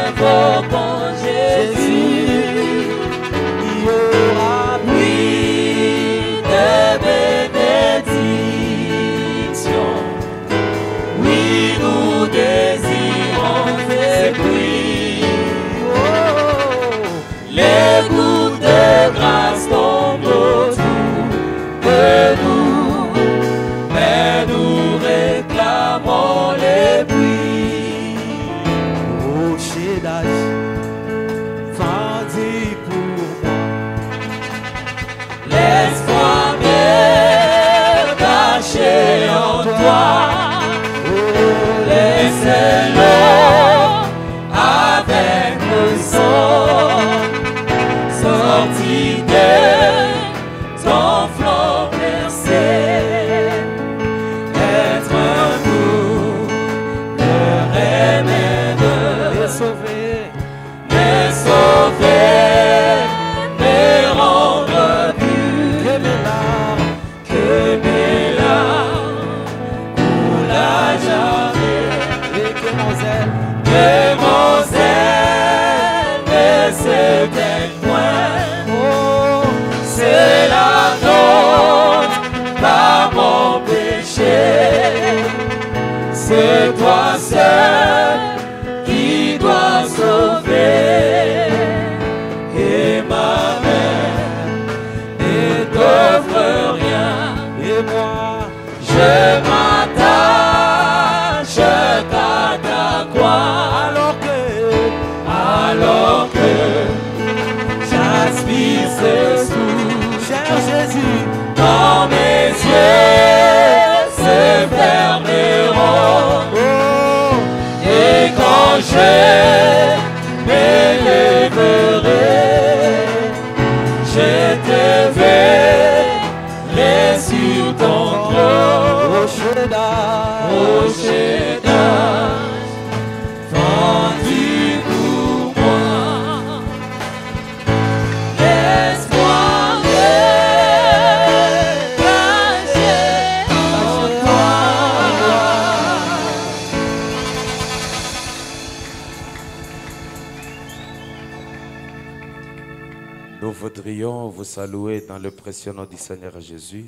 invoquons Jésus, il y aura pluie de bénédictions. Oui, nous désirons ces pluies. Les gouttes de grâce tombent autour de nous, mais nous réclamons les pluies. Oh, Shaddai, vendis pour moi. Laisse-moi me cacher en toi. Laisse-le avec le sang sorti de ton flanc percé. Être un nous, le remède, me sauver, me rendre pur. Que mes larmes coulent à jamais. Et que mon zèle ne s'éteigne point. Oh, c'est la honte par mon péché. C'est toi seul qui dois sauver. Et ma main ne t'offre rien. Et moi, je m'attache à ta croix. Alors que j'aspire ce sous, cher Jésus, quand mes yeux se fermeront. Oh, et quand je m'élèverai, je te verrai sur ton trône. Oh Shaddai, oh Shaddai, vendu pour moi. Laisse-moi me cacher en toi. Nous voudrions vous saluer dans le précieux nom du Seigneur Jésus.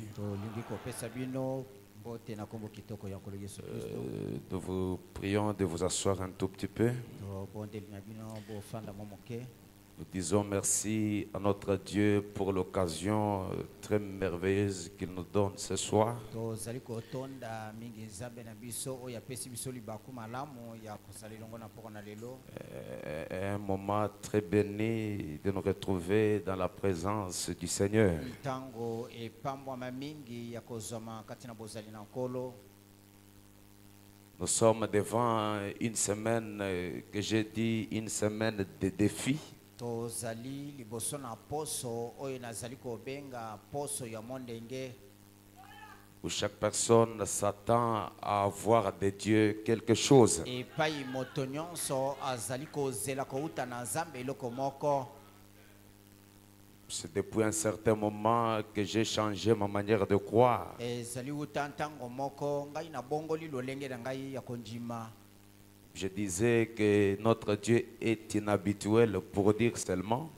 Nous vous prions de vous asseoir un tout petit peu. Nous disons merci à notre Dieu pour l'occasion très merveilleuse qu'il nous donne ce soir. Un moment très béni de nous retrouver dans la présence du Seigneur. Nous sommes devant une semaine que j'ai dit une semaine de défis. Où chaque personne s'attend à avoir de Dieu quelque chose. C'est depuis un certain moment que j'ai changé ma manière de croire. Je disais que notre Dieu est inhabituel pour dire seulement.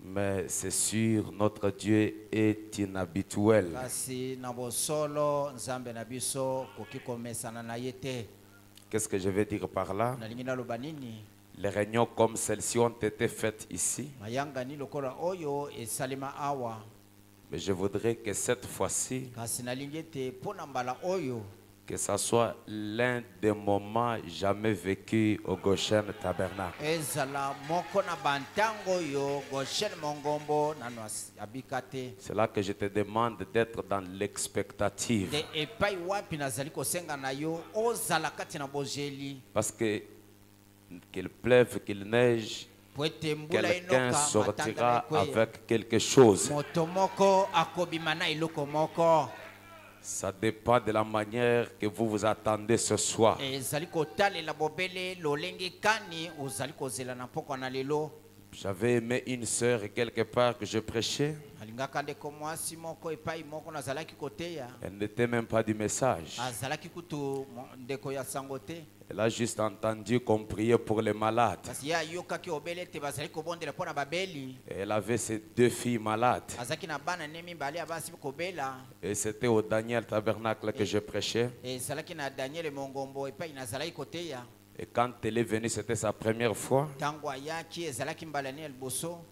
Mais c'est sûr, notre Dieu est inhabituel. Qu'est-ce que je veux dire par là? Les réunions comme celle-ci ont été faites ici. Mais je voudrais que cette fois-ci, que ce soit l'un des moments jamais vécus au Goshen Tabernacle. C'est là que je te demande d'être dans l'expectative. Parce que qu'il pleuve, qu'il neige, quelqu'un sortira avec quelque chose. Ça dépend de la manière que vous vous attendez ce soir. J'avais aimé une sœur quelque part que je prêchais. Elle n'était même pas du message. Elle a juste entendu qu'on priait pour les malades. Et elle avait ses 2 filles malades. Et c'était au Daniel Tabernacle que je prêchais. Et quand elle est venue, c'était sa première fois.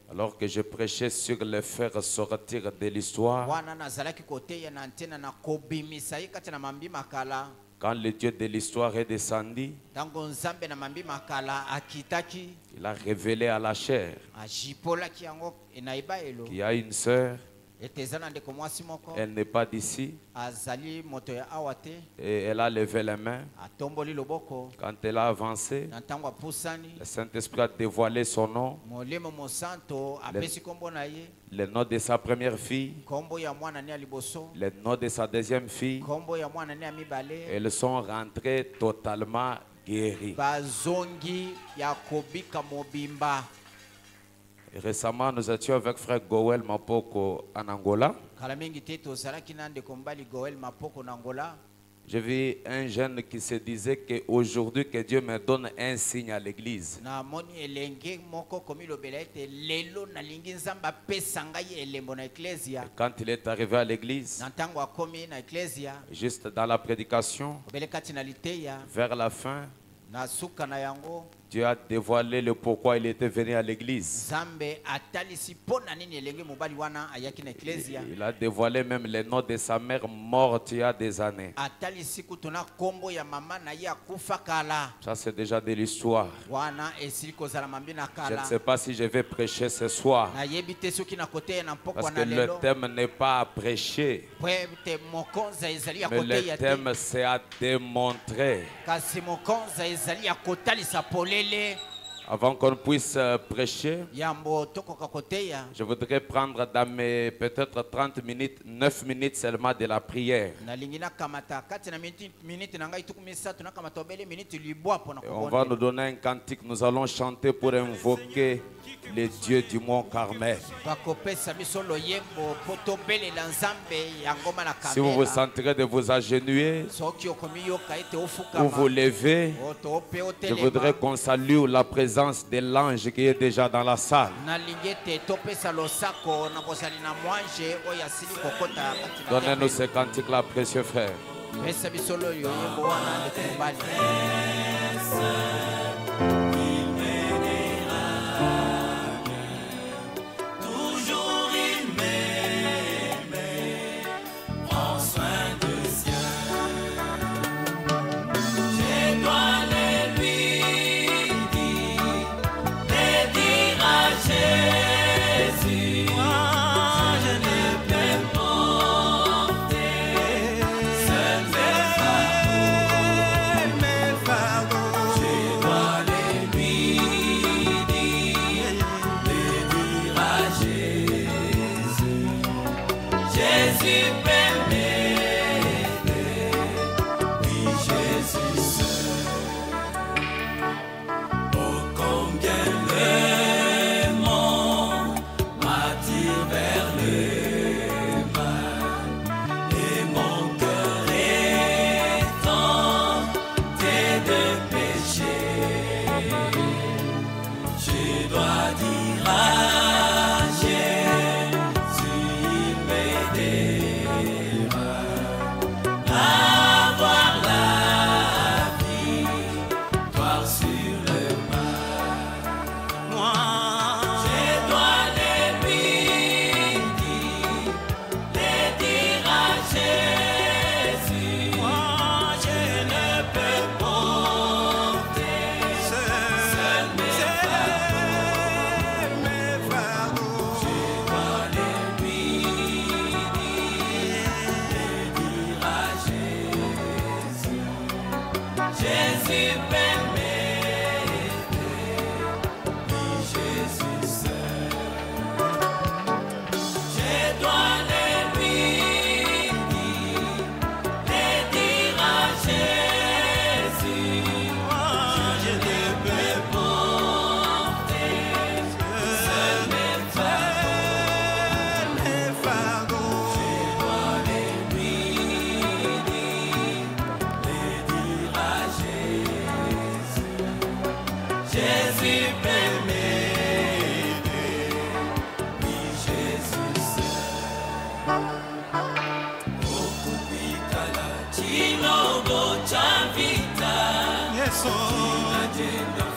Alors que je prêchais sur le faire sortir de l'histoire. Quand le Dieu de l'histoire est descendu, il a révélé à la chair qu'il y a une sœur. Elle n'est pas d'ici. Et elle a levé les mains. Quand elle a avancé, le Saint-Esprit a dévoilé son nom, le nom de sa première fille, le nom de sa deuxième fille. Elles sont rentrées totalement guéries. Récemment, nous étions avec frère Goël Mapoko en Angola. J'ai vu un jeune qui se disait qu'aujourd'hui que Dieu me donne un signe à l'église. Quand il est arrivé à l'église, juste dans la prédication, vers la fin, Dieu a dévoilé le pourquoi il était venu à l'église. Il a dévoilé même le nom de sa mère morte il y a des années. Ça c'est déjà de l'histoire. Je ne sais pas si je vais prêcher ce soir. Parce que le thème n'est pas à prêcher. Mais le thème c'est à démontrer. Avant qu'on puisse prêcher, je voudrais prendre dans mes peut-être 30 minutes, 9 minutes seulement de la prière. Et on va nous donner un cantique, nous allons chanter pour invoquer les dieux du mont Carmel. Si vous vous sentirez de vous agenouiller ou vous lever, je voudrais qu'on salue la présence de l'ange qui est déjà dans la salle. Donnez-nous ce cantique-là, précieux frère.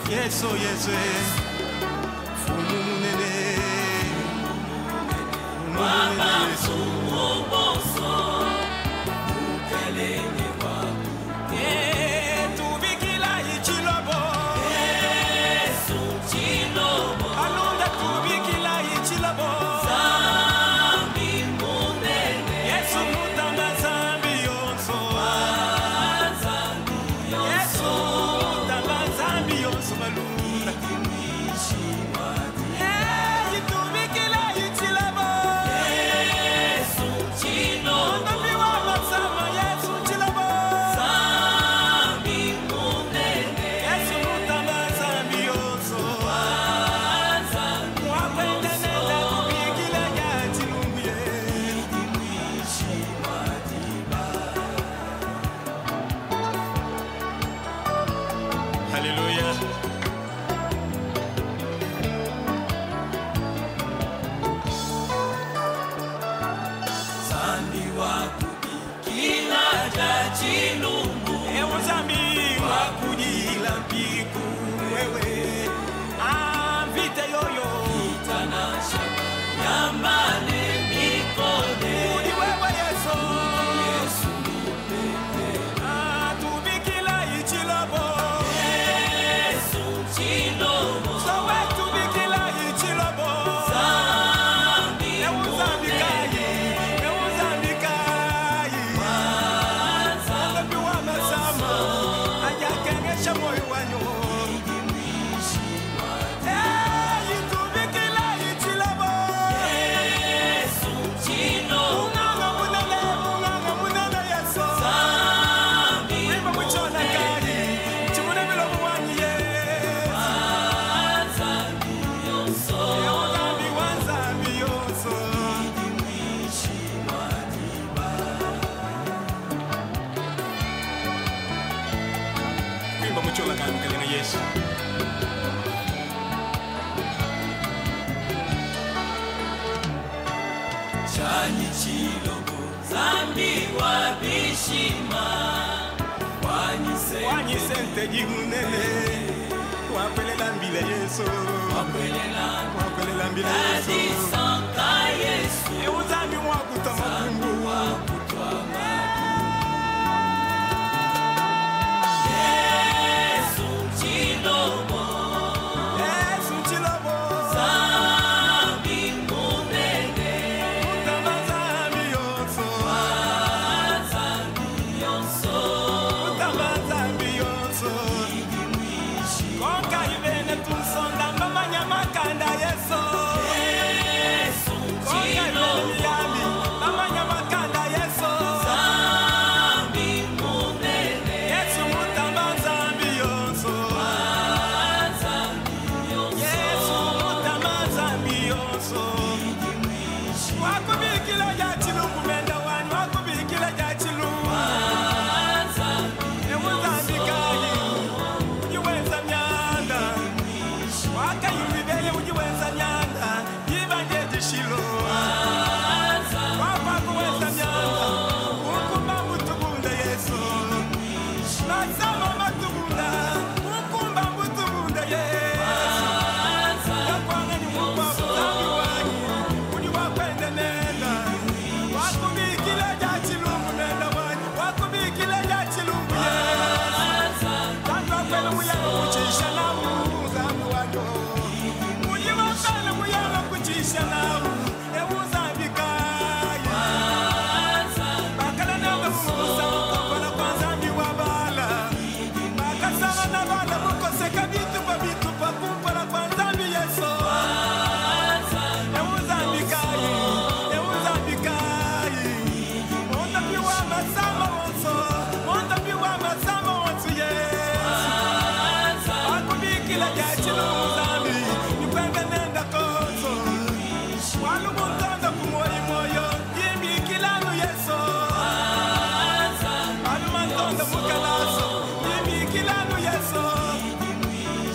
Yeso Yesu Fumunene Mama Sumoso Ukelele Waku Tubikila Ichilobo Yesu Chilobo Alunda Tubikila Ichilobo Zambi Munene Yesu Mutama Zambi Yonso Yesu Mutama Zambi Yonso Malunda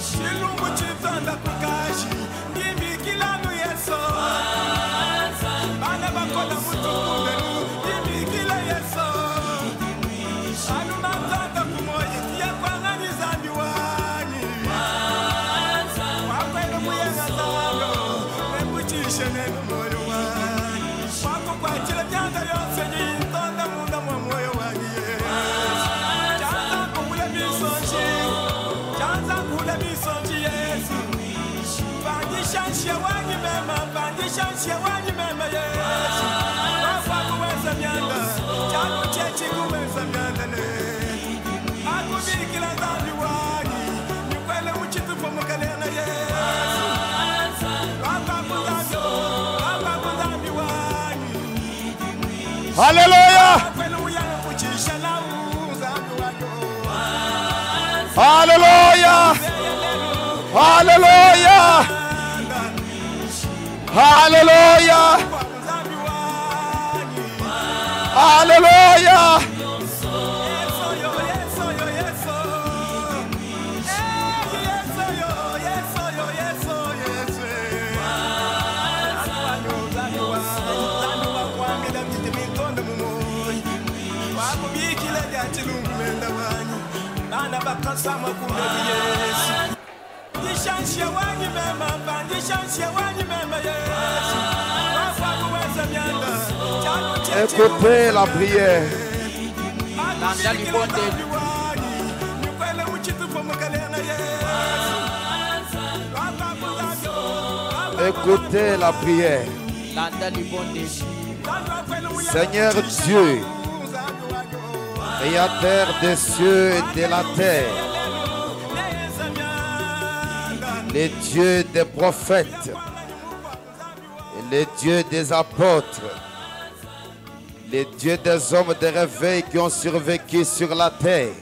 Chilungu chita Alléluia. Alléluia. Alléluia. Alléluia. Alléluia. Écoutez la prière. Écoutez la prière. Seigneur Dieu, Créateur des cieux et de la terre, le Dieu des prophètes et le Dieu des apôtres, le Dieu des hommes de réveil qui ont survécu sur la terre.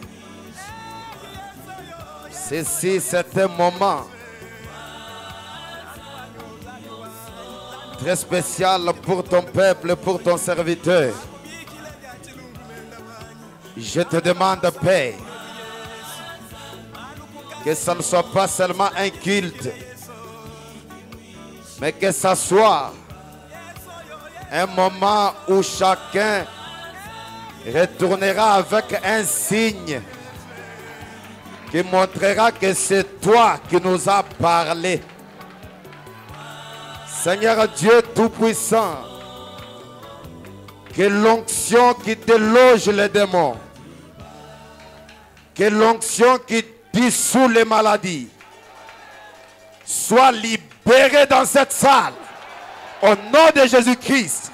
Ceci, c'est un moment très spécial pour ton peuple, pour ton serviteur. Je te demande, Père, que ça ne soit pas seulement un culte, mais que ça soit un moment où chacun retournera avec un signe qui montrera que c'est toi qui nous as parlé. Seigneur Dieu Tout-Puissant, que l'onction qui déloge les démons, que l'onction qui dissout les maladies soit libérée dans cette salle. Au nom de Jésus-Christ,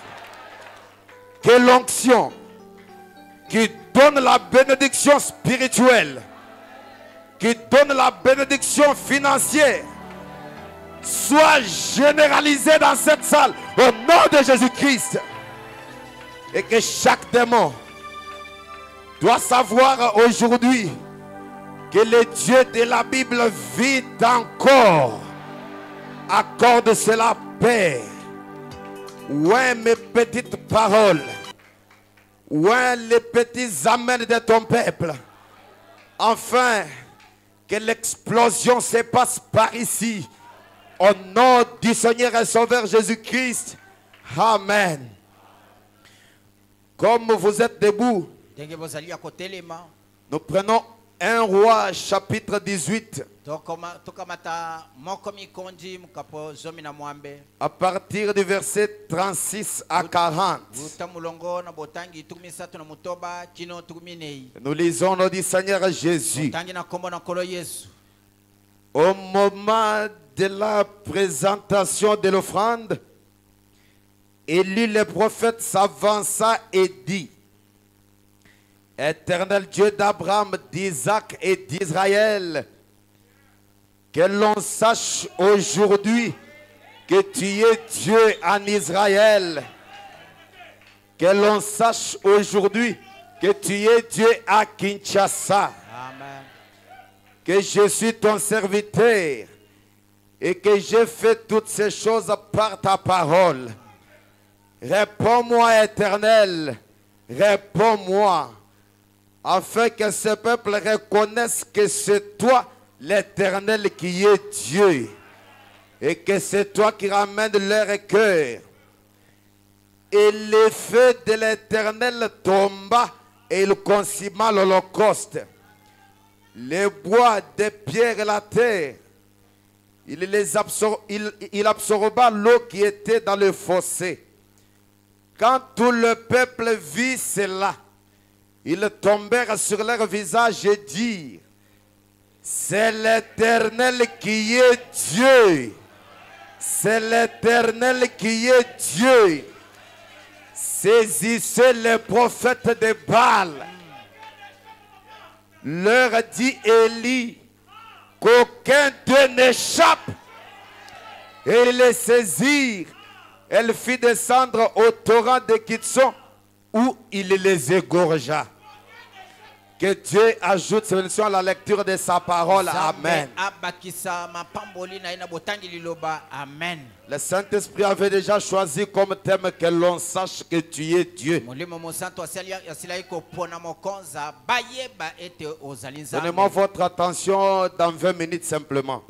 que l'onction qui donne la bénédiction spirituelle, qui donne la bénédiction financière, soit généralisée dans cette salle. Au nom de Jésus-Christ. Et que chaque démon doit savoir aujourd'hui que le Dieu de la Bible vit encore. Accorde cela, Père. Ouais, mes petites paroles. Ouais, les petits amens de ton peuple. Enfin, que l'explosion se passe par ici. Au nom du Seigneur et Sauveur Jésus-Christ. Amen. Comme vous êtes debout, nous prenons 1 Roi chapitre 18. À partir du verset 36 à 40. Nous lisons le dit Seigneur Jésus. Au moment de la présentation de l'offrande, Élie le prophète s'avança et dit: Éternel Dieu d'Abraham, d'Isaac et d'Israël, que l'on sache aujourd'hui que tu es Dieu en Israël. Que l'on sache aujourd'hui que tu es Dieu à Kinshasa. Amen. Que je suis ton serviteur et que j'ai fait toutes ces choses par ta parole. Réponds-moi, Éternel, réponds-moi, afin que ce peuple reconnaisse que c'est toi, l'Éternel, qui est Dieu, et que c'est toi qui ramènes leur cœur. Et le feu de l'Éternel tomba et il consuma l'holocauste. Les bois, des pierres et la terre, il absorba l'eau qui était dans le fossé. Quand tout le peuple vit cela, ils tombèrent sur leur visage et dirent: c'est l'Éternel qui est Dieu. C'est l'Éternel qui est Dieu. Saisissez les prophètes de Baal. Leur dit Élie qu'aucun d'eux n'échappe. Et ils les saisirent. Elle fit descendre au torrent de Kitson où il les égorgea. Que Dieu ajoute ses bénédictions à la lecture de sa parole. Amen. Le Saint-Esprit avait déjà choisi comme thème que l'on sache que tu es Dieu. Donnez-moi votre attention dans 20 minutes simplement.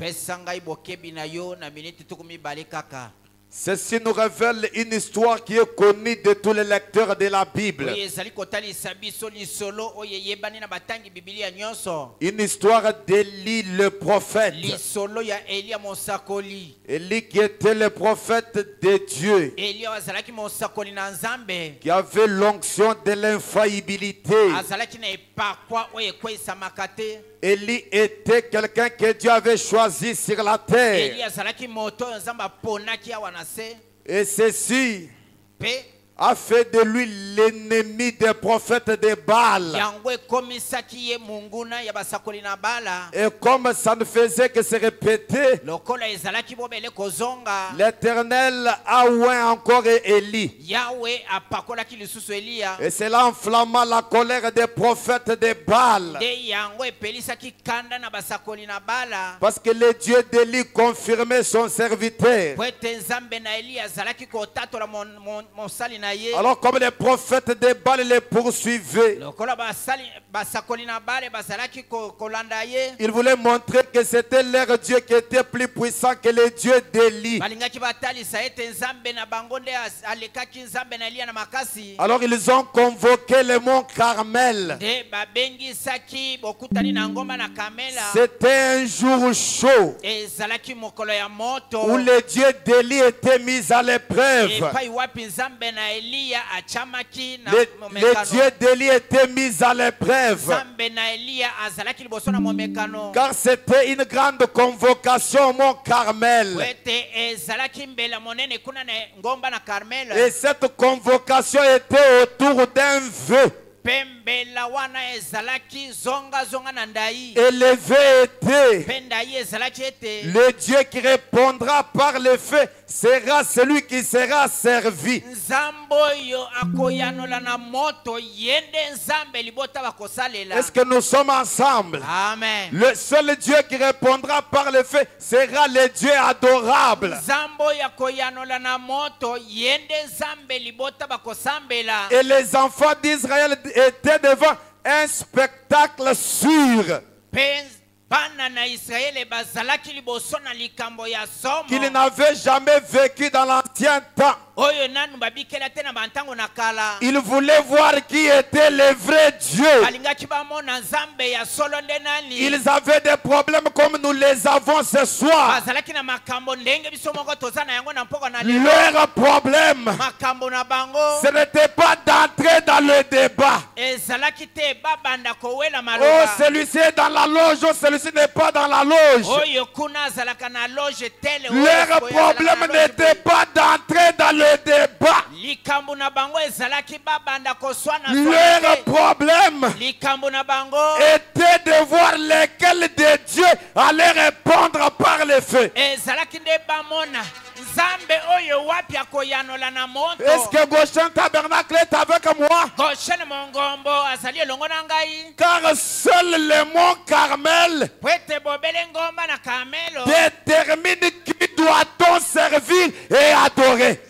Ceci nous révèle une histoire qui est connue de tous les lecteurs de la Bible. Une histoire d'Élie le prophète. Élie qui était le prophète de Dieu, qui avait l'onction de l'infaillibilité. Élie était quelqu'un que Dieu avait choisi sur la terre. Et ceci a fait de lui l'ennemi des prophètes de Baal. Et comme ça ne faisait que se répéter, l'Éternel a oint encore Élie. Et cela enflamma la colère des prophètes de Baal. Parce que le Dieu d'Élie confirmait son serviteur. Alors comme les prophètes de Baal les poursuivaient, ils voulaient montrer que c'était leur Dieu qui était plus puissant que le Dieu d'Élie. Alors ils ont convoqué le mont Carmel. C'était un jour chaud où le Dieu d'Élie était mis à l'épreuve. Le Dieu d'Élie était mis à l'épreuve. Car c'était une grande convocation au mont Carmel. Et cette convocation était autour d'un vœu. Élevé était le Dieu qui répondra par les faits sera celui qui sera servi. Est-ce que nous sommes ensemble? Amen. Le seul Dieu qui répondra par les faits sera le Dieu adorable. Et les enfants d'Israël étaient devant un spectacle sûr qu'ils n'avaient jamais vécu dans l'ancien temps. Ils voulaient voir qui était le vrai Dieu. Ils avaient des problèmes comme nous les avons ce soir. Leur problème, ce n'était pas d'entrer dans le débat. Oh, celui-ci est dans la loge, oh, celui-ci n'est pas dans la loge. Leur problème n'était pas d'entrer dans le débat. Leur problème était de voir lesquels de Dieu allait répondre par les faits. Est-ce que Goshen Tabernacle est avec moi? Car seul le mont Carmel détermine qui doit-on servir et adorer.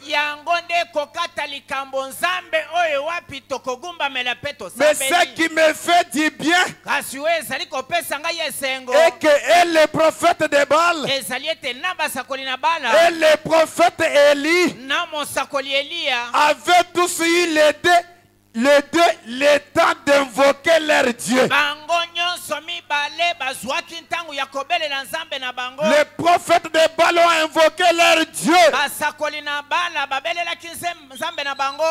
Mais ce qui me fait du bien est que les prophètes de Baal et les prophètes Élie avaient tous eu le temps d'invoquer leur Dieu. Les prophètes de Baal ont invoqué leur Dieu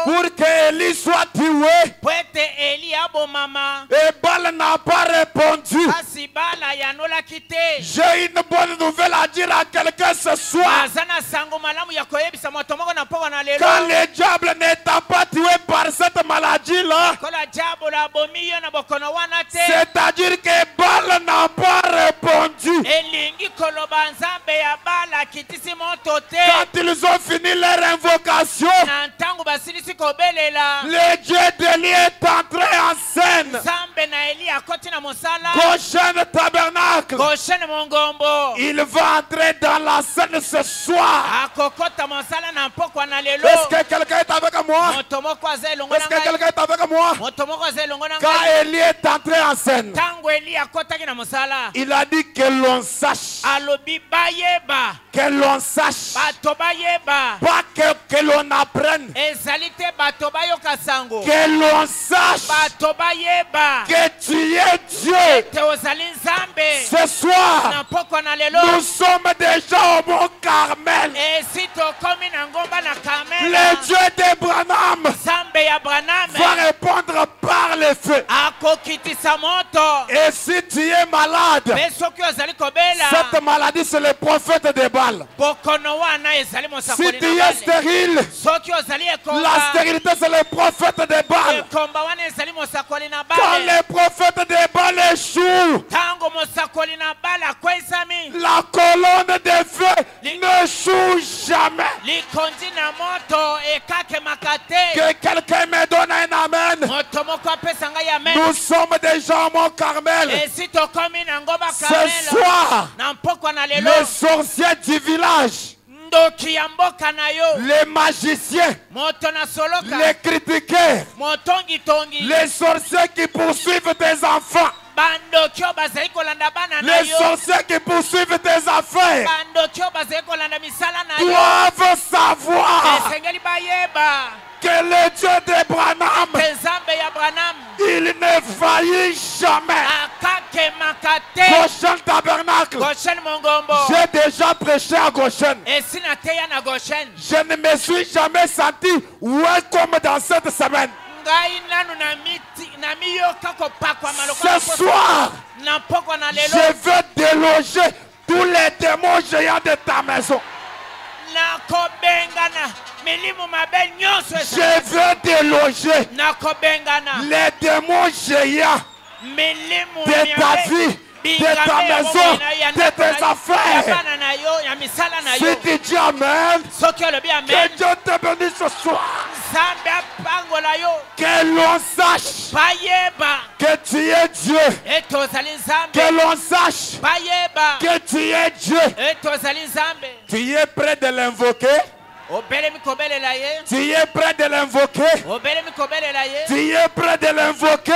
pour que Élie soit tué. Et Baal n'a pas répondu. J'ai une bonne nouvelle à dire à quelqu'un ce soir. Quand le diable ne t'a pas tué par cette maladie-là, c'est-à-dire que Baal n'a pas répondu. Quand ils ont fini leur invocation, le Dieu Élie est entré en scène. Goshen tabernacle. Il va entrer dans la scène ce soir. Est-ce que quelqu'un est avec moi? Est-ce que quelqu'un est avec moi? Quand Élie est entré en scène, il a dit que l'on sache. Que l'on sache. Pas que l'on apprenne. Que l'on sache que tu es Dieu. Ce soir, nous sommes déjà au Mont Carmel. Le Dieu d'Abraham va répondre par le feu. Et si tu es malade, cette maladie c'est le prophète de Baal. Si tu es stérile, la stérilité c'est le prophète de Baal. Quand le prophète de Baal échoue, la colonne de feu n'échoue jamais. Que quelqu'un me donne un amen. Nous sommes déjà au Mont Carmel. Ce soir, les sorciers du village, les magiciens, les critiqueurs, les sorciers qui poursuivent tes enfants, les sorciers qui poursuivent tes affaires doivent savoir que le Dieu d'Abraham, il ne faillit jamais. Goshen tabernacle. J'ai déjà prêché à Goshen. Je ne me suis jamais senti welcome dans cette semaine. Ce soir, je veux déloger tous les démons géants de ta maison. Je veux déloger les démons géants de ta vie, de ta maison, de tes affaires. Si tu dis Amen, que Dieu te bénisse ce soir. Que l'on sache que tu es Dieu. Que l'on sache que tu es Dieu. Tu es prêt de l'invoquer? Tu es prêt de l'invoquer? Tu es prêt de l'invoquer?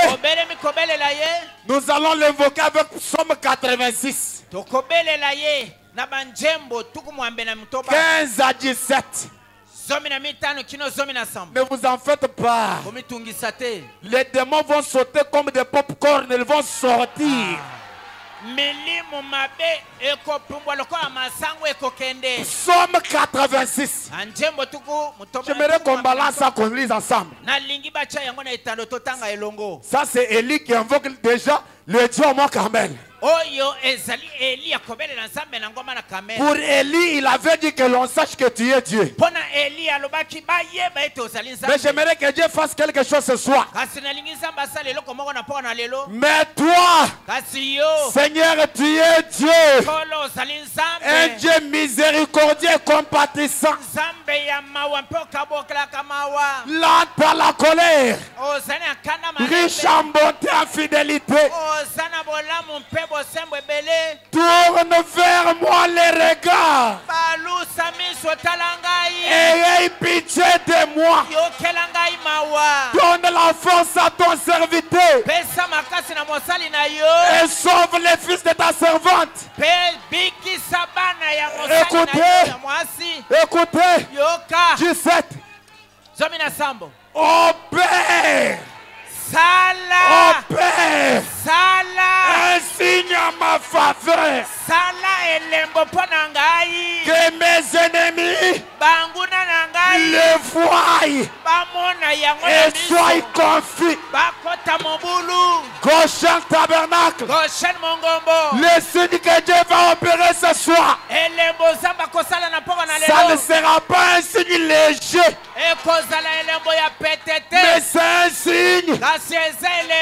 Nous allons l'invoquer avec Psaume 86. 15 à 17. Ne vous en faites pas. Les démons vont sauter comme des pop-corn. Ils vont sortir. Psaume 86. J'aimerais qu'on balance ça, qu'on lise ensemble. Ça c'est Élie qui invoque déjà le Dieu au Mont Carmel. Pour Élie, il avait dit que l'on sache que tu es Dieu. Mais j'aimerais que Dieu fasse quelque chose ce soir. Mais toi, Seigneur, tu es Dieu. Un Dieu miséricordieux et compatissant. Lent par la colère. Riche en bonté et en fidélité. Tourne vers moi les regards et aie pitié de moi. Donne la force à ton serviteur et sauve les fils de ta servante. Écoutez 17. Ô Père, oh Père, un signe à ma faveur, que mes ennemis le voient et soient confus. Goshen tabernacle, le signe que Dieu va opérer ce soir, ça ne sera pas un signe léger, mais c'est un signe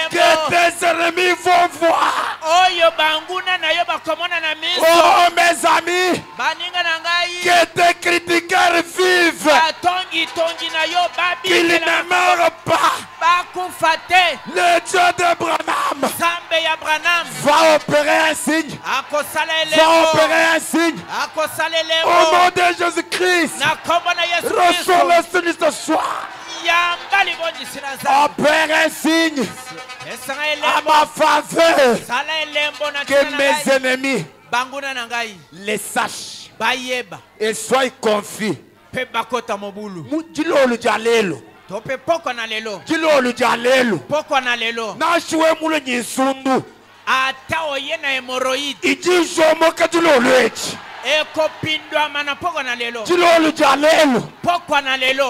que tes ennemis vont voir. Oh mes amis, que tes critiqueurs vivent, qu'ils ne meurent pas, Le Dieu d'Abraham va opérer un signe. Va opérer un signe. Au nom de Jésus-Christ, reçois le signe ce soir. Opère un signe à ma faveur, que mes ennemis les sachent et soient confus. Dis-le jalelo. Dis-le jalelo. Nashwe mule nyisundu. Iji jomo kadulolwechi. Dilolu jalelo.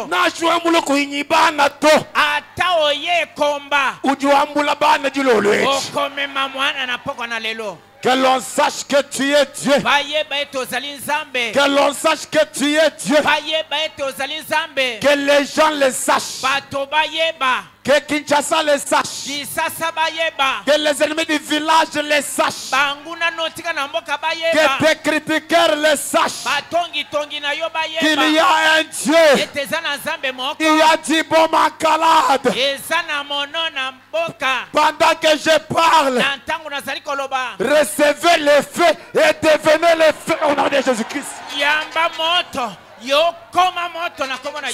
Nashwe mule kuinyibana to. Ujuambula bana dilolwechi. Que l'on sache que tu es Dieu. Que l'on sache que tu es Dieu. Que les gens le sachent. Que Kinshasa le sache. Que les ennemis du village le sachent. Que tes critiqueurs le sachent. Qu'il y a un Dieu. Il y a du bon makalade. Pendant que je parle, recevez les faits et devenez les faits au nom de Jésus-Christ.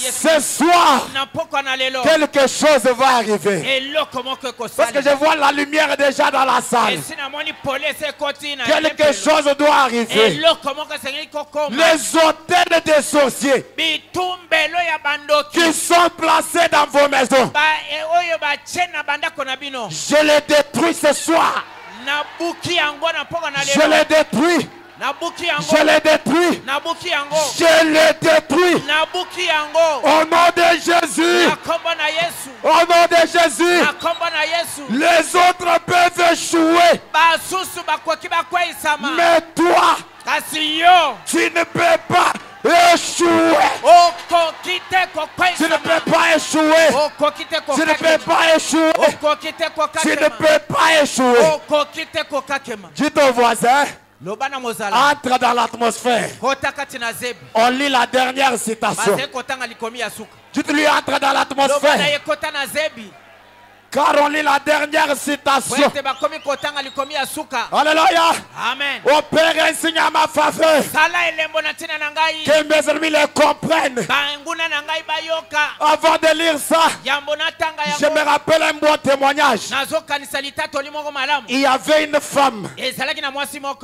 Ce soir, quelque chose va arriver. Parce que je vois la lumière déjà dans la salle. Quelque chose doit arriver. Les hôtels des sorciers qui sont placés dans vos maisons, je les détruis ce soir. Je les détruis. Je les détruis. Je les détruis. Au nom de Jésus. Au nom de Jésus. Les autres peuvent échouer. Mais toi, tu ne peux pas échouer. Tu ne peux pas échouer. Tu ne peux pas échouer. Tu ne peux pas échouer. Dis ton voisin. Entre dans l'atmosphère. On lit la dernière citation. Dis-lui, entre dans l'atmosphère. Car on lit la dernière citation. Alléluia. Amen. Opère un signe à ma faveur. Que mes ennemis le comprennent. Avant de lire ça, je me rappelle un bon témoignage. Il y avait une femme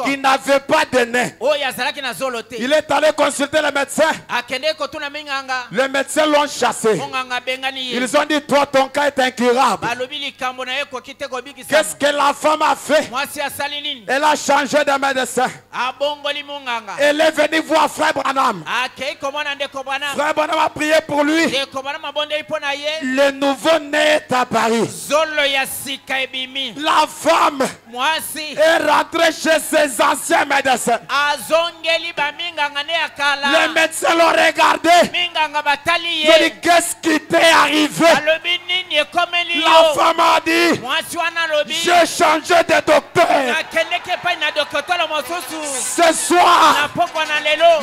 qui n'avait pas de nez. Il est allé consulter le médecin. Les médecins l'ont chassé. Ils ont dit, toi ton cas est incurable. Qu'est-ce que la femme a fait? Elle a changé de médecin. Elle est venue voir Frère Branham. Frère Branham a prié pour lui. Le nouveau-né est apparu. La femme est rentrée chez ses anciens médecins. Les médecins l'ont regardé. Ils ont dit, qu'est-ce qui t'est arrivé? La femme a dit, j'ai changé de docteur. Ce soir,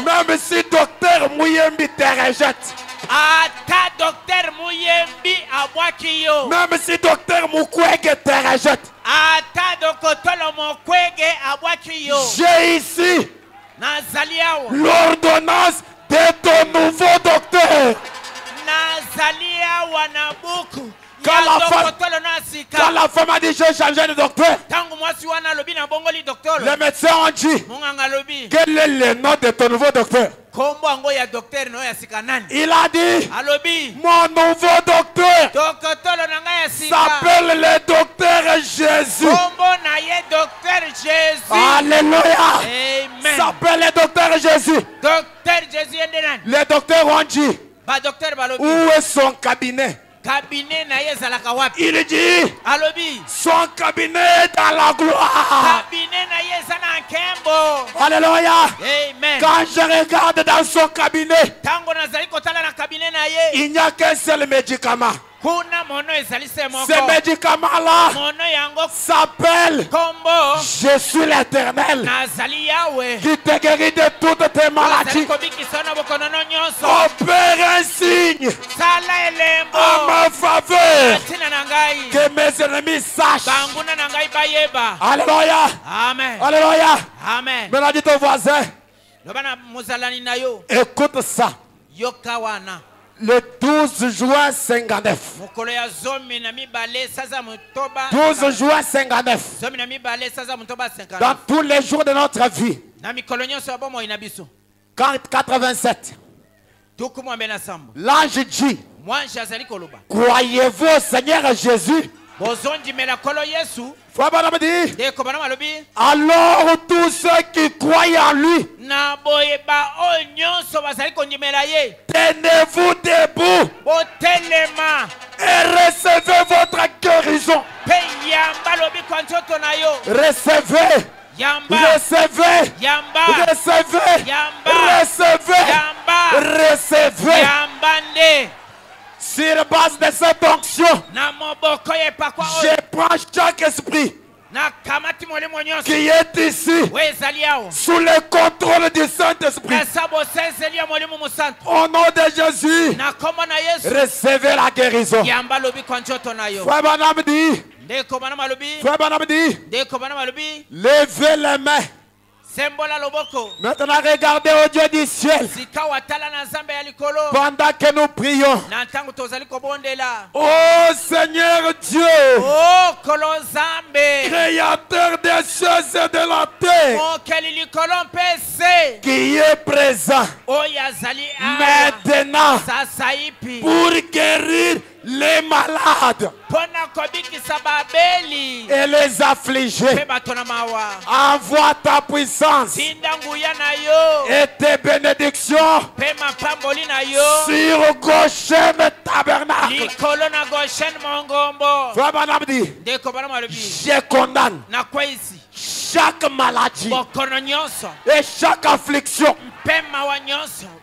même si docteur Mouyembi te rejette, même si docteur Mukwege te rejette, j'ai ici l'ordonnance de ton nouveau docteur. Quand la femme a dit j'ai changé de docteur, les médecins ont dit, quel est le nom de ton nouveau docteur? Il a dit, mon nouveau docteur s'appelle le docteur Jésus. Alléluia. S'appelle le docteur Jésus. Les docteurs ont dit, où est son cabinet? Il dit, son cabinet est dans la gloire. Alléluia. Quand je regarde dans son cabinet, il n'y a qu'un seul médicament. Ce médicament-là s'appelle Je suis l'Éternel qui te guérit de toutes tes maladies. Opère un signe à ma faveur que mes ennemis sachent. Alléluia. Amen. Alléluia. Amen. Maintenant dis ton voisin, écoute ça. Le 12 juin 59. 12 juin 59. Dans tous les jours de notre vie. 87. L'ange dit, croyez-vous au Seigneur Jésus? Alors tous ceux qui croient en lui, tenez-vous debout et recevez votre guérison. Recevez. Recevez. Recevez. Sur base de cette onction, je prends chaque esprit qui est ici sous le contrôle du Saint-Esprit. Au nom de Jésus, recevez la guérison. Frère Branham dit, levez les mains. Maintenant regardez au Dieu du ciel pendant que nous prions. Oh Seigneur Dieu, Créateur des choses et de la terre, qui est présent maintenant pour guérir les malades et les affligés. Envoie ta puissance et tes bénédictions sur Goshen Tabernacle. Je condamne chaque maladie et chaque affliction.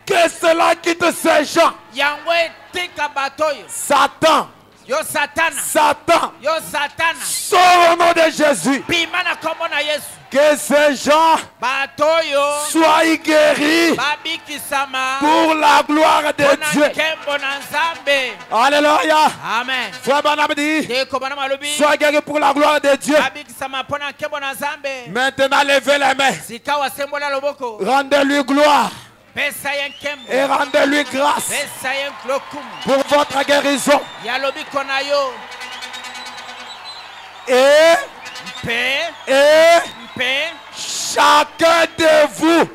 Que cela quitte ces gens. Satan, sors au nom de Jésus. Que ces gens soient guéris pour la gloire de Dieu. Alléluia. Amen. Frère Branham dit, sois guéri pour la gloire de Dieu. Maintenant, levez les mains. Rendez-lui gloire. Et rendez-lui grâce pour votre guérison. Et chacun de vous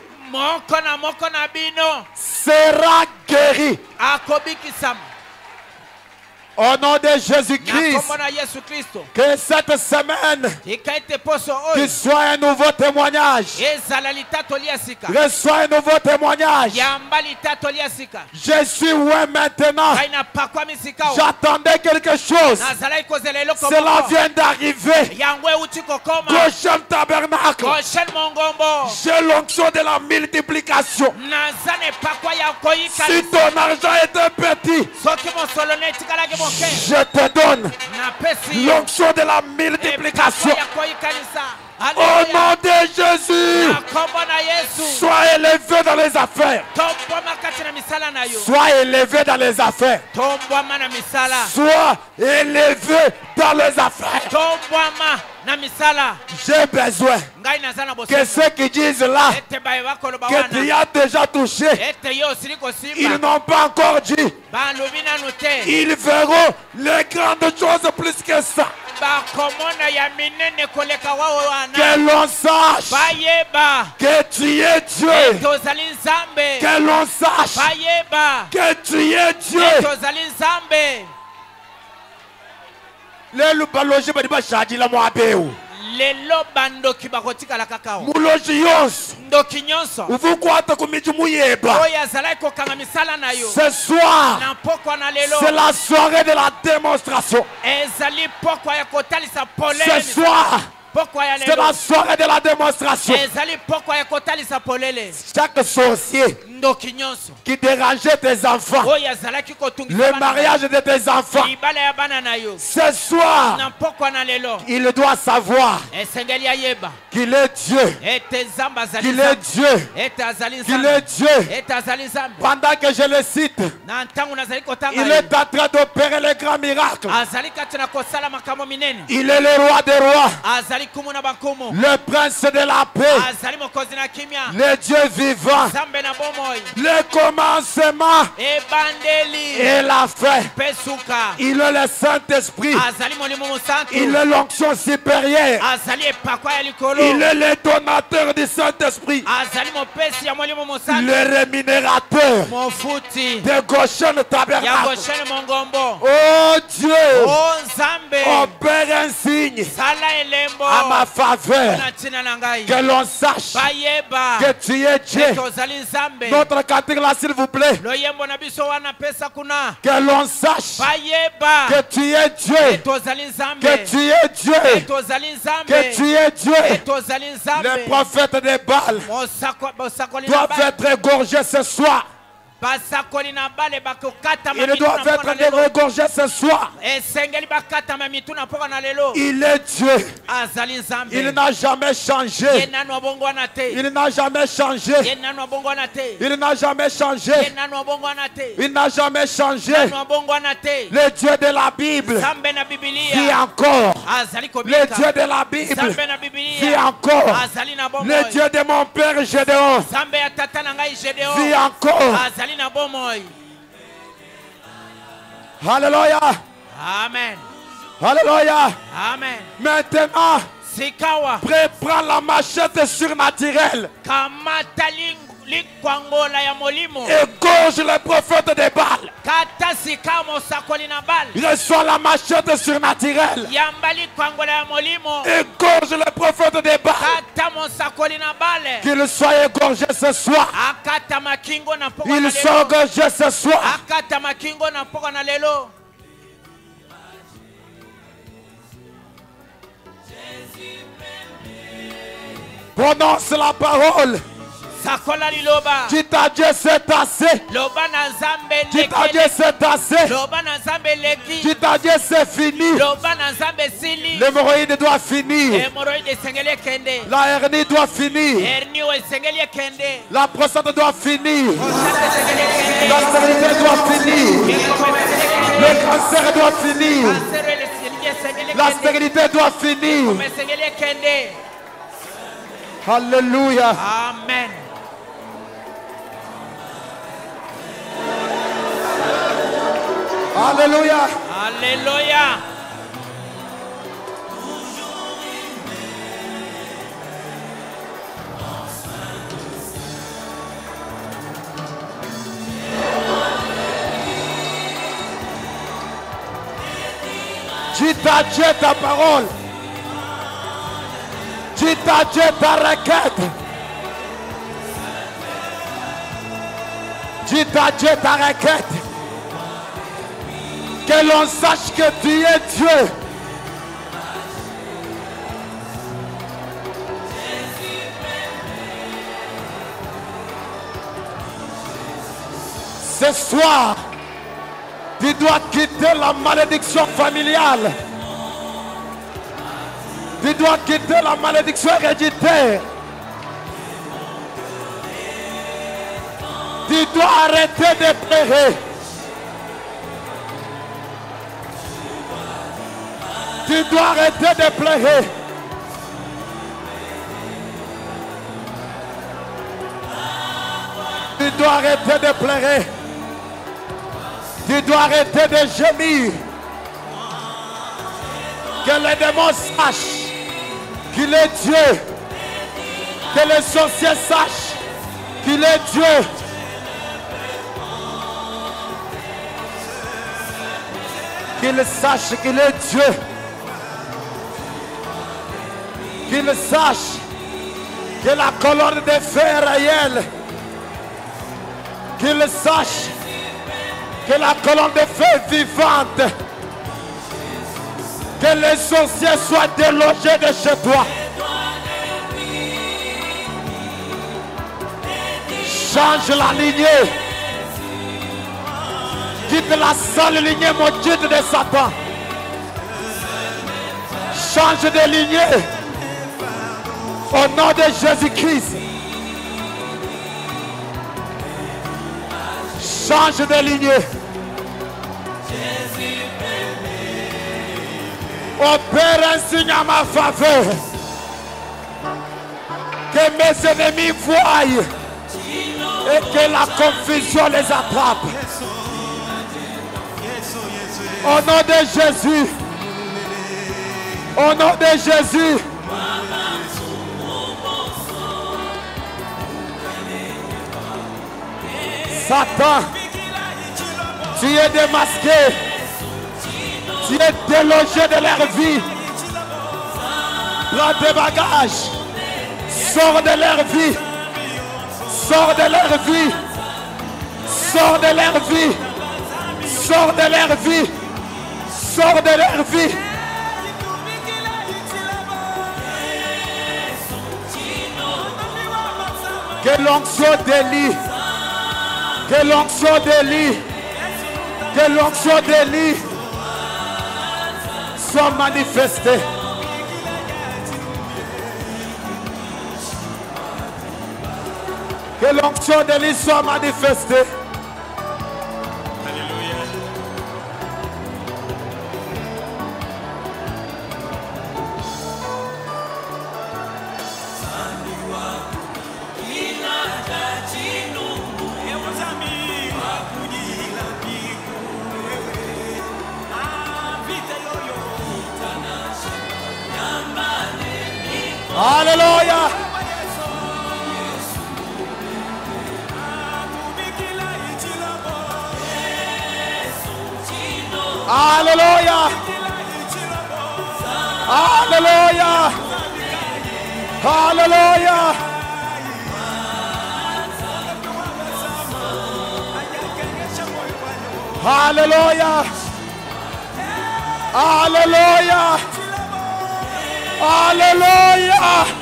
sera guéri. Au nom de Jésus-Christ, que cette semaine qu'il soit un nouveau témoignage. Reçois un nouveau témoignage. Je suis où maintenant? J'attendais quelque chose. Cela vient d'arriver. Goshen Tabernacle. J'ai l'onction de la multiplication. Si ton argent était petit, je te donne l'onction de la multiplication. Au nom de Jésus, sois élevé dans les affaires. Sois élevé dans les affaires. Sois élevé dans les affaires. J'ai besoin que ceux qui disent là que tu as déjà touché, ils n'ont pas encore dit. Ils verront les grandes choses plus que ça. Que l'on sache que tu es Dieu. Que l'on sache que tu es Dieu. lelo bandoki bakotikala kakao muloji yonso ndoki nyonso uvukwata kumiji muyeba oyo azalaki kokanga misala na yo ce soir na pokwa na lelo c'est la soirée de la démonstration ezali pokwa ya kotalisa polele ce soir c'est la soirée de la démonstration. ezali pokwa ya kotalisa polele Chaque sorcier qui dérangeait tes enfants, le mariage de tes enfants, ce soir, il doit savoir qu'il est Dieu, qu'il est Dieu, qu'il est Dieu. Pendant que je le cite, il est en train d'opérer les grands miracles. Il est le roi des rois, le prince de la paix, le Dieu vivant, le commencement et la fin. Il est le Saint-Esprit, il est l'onction supérieure, il est le donateur du Saint-Esprit, le rémunérateur de Goshen Tabernacle. Oh Dieu, opère un signe à ma faveur, que l'on sache que tu es Dieu. Notre cantique là, s'il vous plaît, que l'on sache que tu es Dieu, que tu es Dieu, que tu es Dieu. Les prophètes de Baal doivent être égorgés ce soir. Il doit être regorgé ce soir. Il est Dieu. Il n'a jamais changé. Il n'a jamais changé. Il n'a jamais changé. Il n'a jamais changé. Le Dieu de la Bible vit encore. Le Dieu de la Bible vit encore. Le Dieu de mon père Gédéon vit encore. Alléluia. Amen. Alléluia. Amen. Maintenant, prends la machette surnaturelle. Égorge les prophètes de Baal. Reçois la machette surnaturelle. Égorge les prophètes de Baal. Qu'ils soient égorgés ce soir. Ils sont égorgés ce soir. Prononce la parole. Tu t'as dit c'est assez. Tu t'as dit c'est assez. Tu t'as dit c'est fini. L'hémorroïde doit finir. La hernie doit finir. La prostate doit finir. La stérilité doit finir. Le cancer doit finir. La stérilité doit finir. Alléluia. Amen. Alléluia. Alléluia. Tu t'as dit ta parole. Tu t'as dit ta requête. Tu t'as dit ta requête. Que l'on sache que tu es Dieu. Ce soir, tu dois quitter la malédiction familiale. Tu dois quitter la malédiction héréditaire. Tu dois arrêter de pleurer. Tu dois arrêter de pleurer. Tu dois arrêter de pleurer. Tu dois arrêter de gémir. Que les démons sachent qu'il est Dieu. Que les sorciers sachent qu'il est Dieu. Qu'ils sachent qu'il est Dieu. Qu'ils sachent que la colonne de feu est réelle. Qu'ils sachent que la colonne de feu est vivante. Que les sorciers soient délogés de chez toi. Change la lignée. Quitte la seule lignée maudite de Satan. Change de lignée. Au nom de Jésus-Christ. Change de lignée. Opère un signe à ma faveur. Que mes ennemis voient et que la confusion les attrape. Au nom de Jésus. Au nom de Jésus. Satan, tu es démasqué. Tu es délogé de leur vie. Prends tes bagages. Sors de leur vie. Sors de leur vie. Sors de leur vie. Sors de leur vie. Sors de leur vie. Que l'onction d'Élie. Que l'onction d'Élie. Que l'onction d'Élie soit manifestée. Que l'onction d'Élie soit manifestée. Alléluia. Alléluia. Alléluia. Alléluia. Alléluia. Alléluia. Alléluia. Alléluia. Alléluia.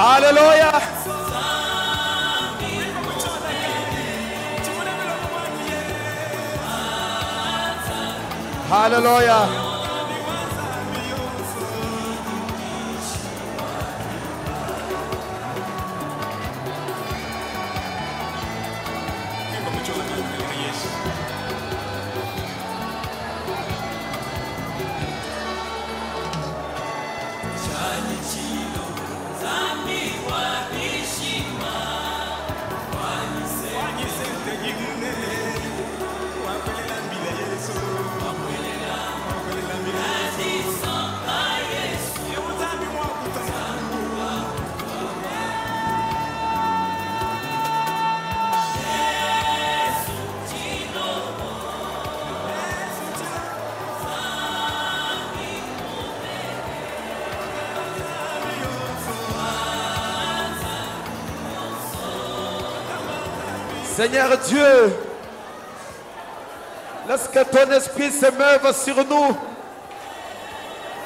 Alléluia. Alléluia. Seigneur Dieu, laisse que ton esprit se meuve sur nous,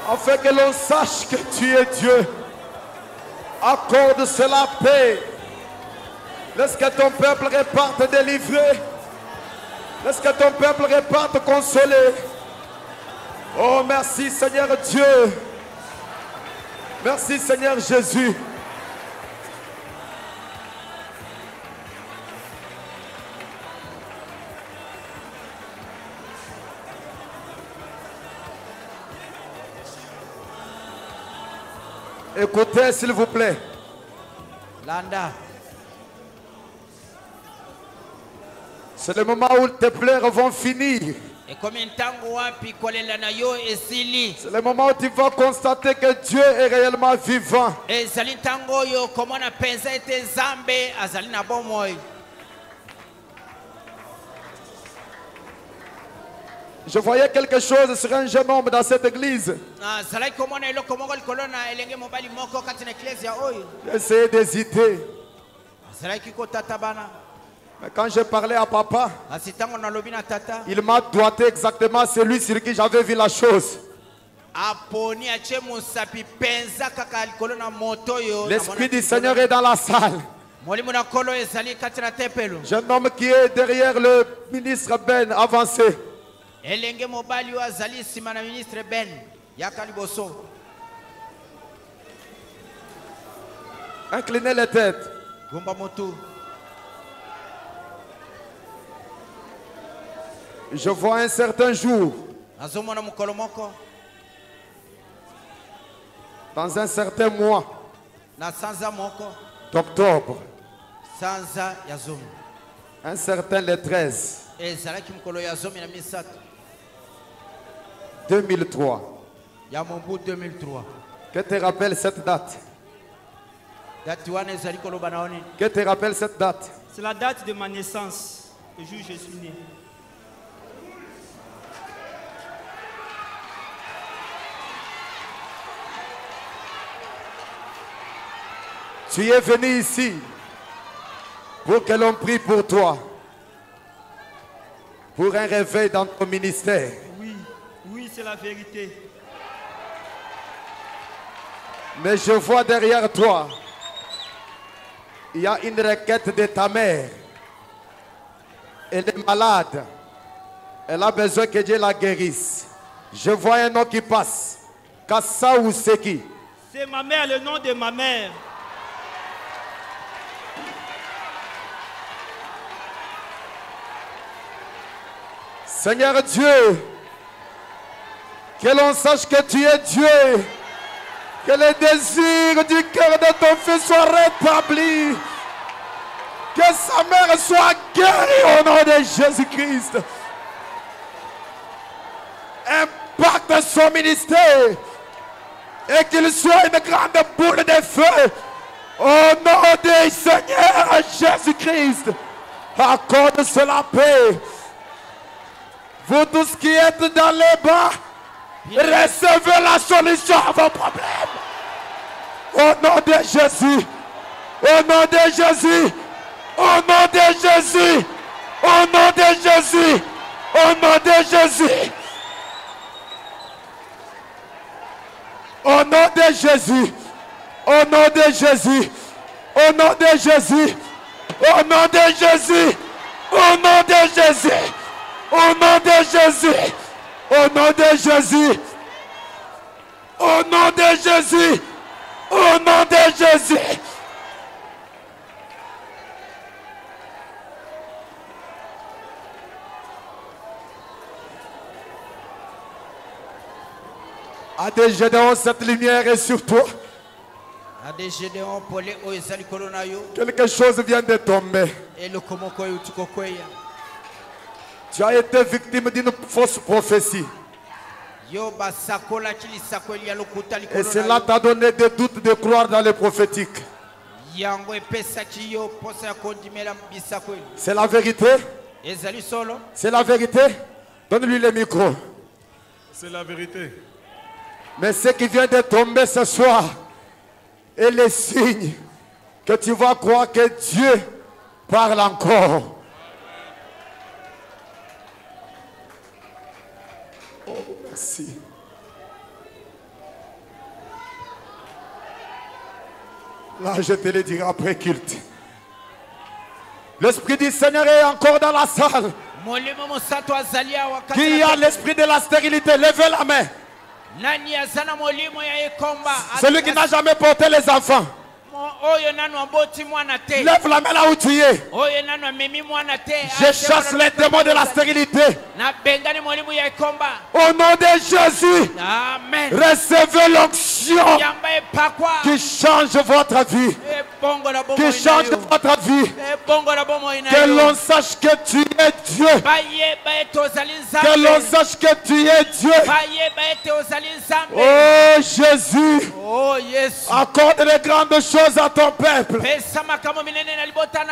afin que l'on sache que tu es Dieu. Accorde cela paix. Laisse que ton peuple reparte délivré. Laisse que ton peuple reparte consolé. Oh, merci Seigneur Dieu. Merci Seigneur Jésus. Écoutez, s'il vous plaît. Landa. C'est le moment où tes pleurs vont finir. C'est le moment où tu vas constater que Dieu est réellement vivant. Je voyais quelque chose sur un jeune homme dans cette église. J'ai essayé d'hésiter. Mais quand j'ai parlé à papa, il m'a doigté exactement celui sur qui j'avais vu la chose. L'Esprit du Seigneur est dans la salle. Jeune homme qui est derrière le ministre Ben, avancé. Inclinez les têtes. Je vois un certain jour, dans un certain mois d'octobre, un certain le 13 2003. Que te rappelle cette date? Que te rappelle cette date? C'est la date de ma naissance, le jour où je suis né. Tu es venu ici pour que l'on prie pour toi, pour un réveil dans ton ministère. Oui, c'est la vérité. Mais je vois derrière toi, il y a une requête de ta mère. Elle est malade. Elle a besoin que Dieu la guérisse. Je vois un nom qui passe. Kassa ou Seki. C'est ma mère, le nom de ma mère. Seigneur Dieu, que l'on sache que tu es Dieu, que les désirs du cœur de ton fils soient rétablis, que sa mère soit guérie au nom de Jésus-Christ. Impacte son ministère et qu'il soit une grande boule de feu au nom du Seigneur Jésus-Christ. Accorde cela paix. Vous tous qui êtes dans les bas, recevez la solution à vos problèmes. Au nom de Jésus. Au nom de Jésus. Au nom de Jésus. Au nom de Jésus. Au nom de Jésus. Au nom de Jésus. Au nom de Jésus. Au nom de Jésus. Au nom de Jésus. Au nom de Jésus. Au nom de Jésus. Au nom de Jésus. Au nom de Jésus. Au nom de Jésus. Adégédéon, cette lumière est sur toi. Quelque chose vient de tomber. Tu as été victime d'une fausse prophétie. Et cela t'a donné des doutes de croire dans le prophétique. C'est la vérité. C'est la vérité. Donne-lui le micro. C'est la vérité. Mais ce qui vient de tomber ce soir est le signe que tu vas croire que Dieu parle encore. Oh, merci. Là, je te le dirai après culte. L'Esprit du Seigneur est encore dans la salle. Qui a l'esprit de la stérilité? Levez la main. Celui qui n'a jamais porté les enfants. Lève la main là où tu es. Je chasse les démons de la stérilité. Au nom de Jésus, recevez l'onction qui change votre vie. Qui change votre vie. Que l'on sache que tu es Dieu. Que l'on sache que tu es Dieu. Oh Jésus, accorde les grandes choses à ton peuple.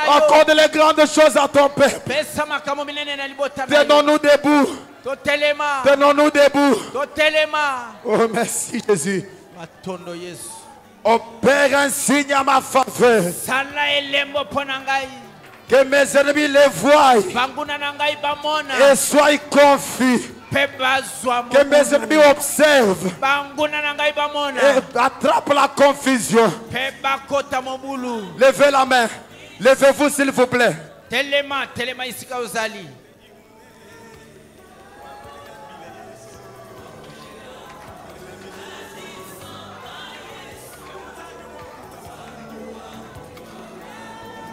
Accorde les grandes choses à ton peuple. Tenons-nous debout. Tenons-nous debout. Oh merci Jésus. Opère un signe à ma faveur. Que mes ennemis les voient et soient confus. Que mes ennemis observent et attrapent la confusion. Levez la main. Levez-vous s'il vous plaît.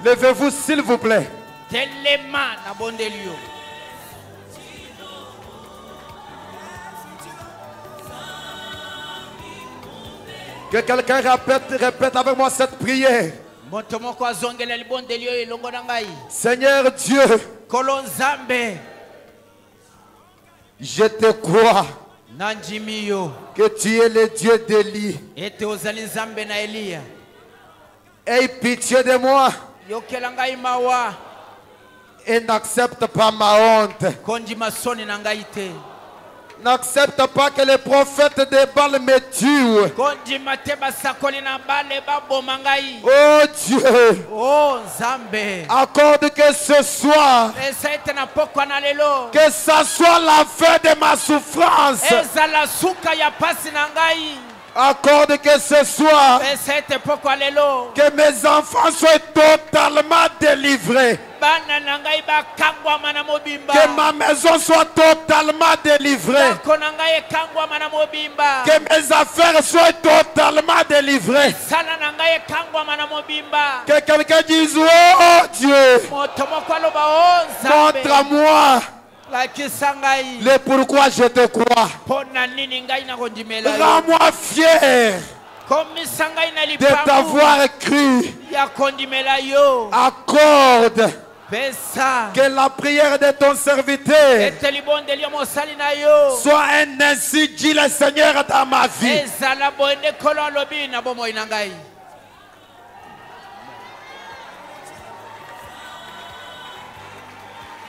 Levez-vous s'il vous plaît. Que quelqu'un répète avec moi cette prière. Seigneur Dieu, je te crois que tu es le Dieu d'Élie. Aie pitié de moi et n'accepte pas ma honte. N'accepte pas que les prophètes de Baal me tuent. Oh Dieu, accorde que ce soir, que ça soit la fin de ma souffrance. Accorde que ce soir, que mes enfants soient totalement délivrés. Que ma maison soit totalement délivrée. Que mes affaires soient totalement délivrées. Que quelqu'un dise, oh Dieu, montre-moi le pourquoi je te crois. Rends-moi fier de t'avoir cru. Accorde que la prière de ton serviteur soit un ainsi dit le Seigneur dans ma vie.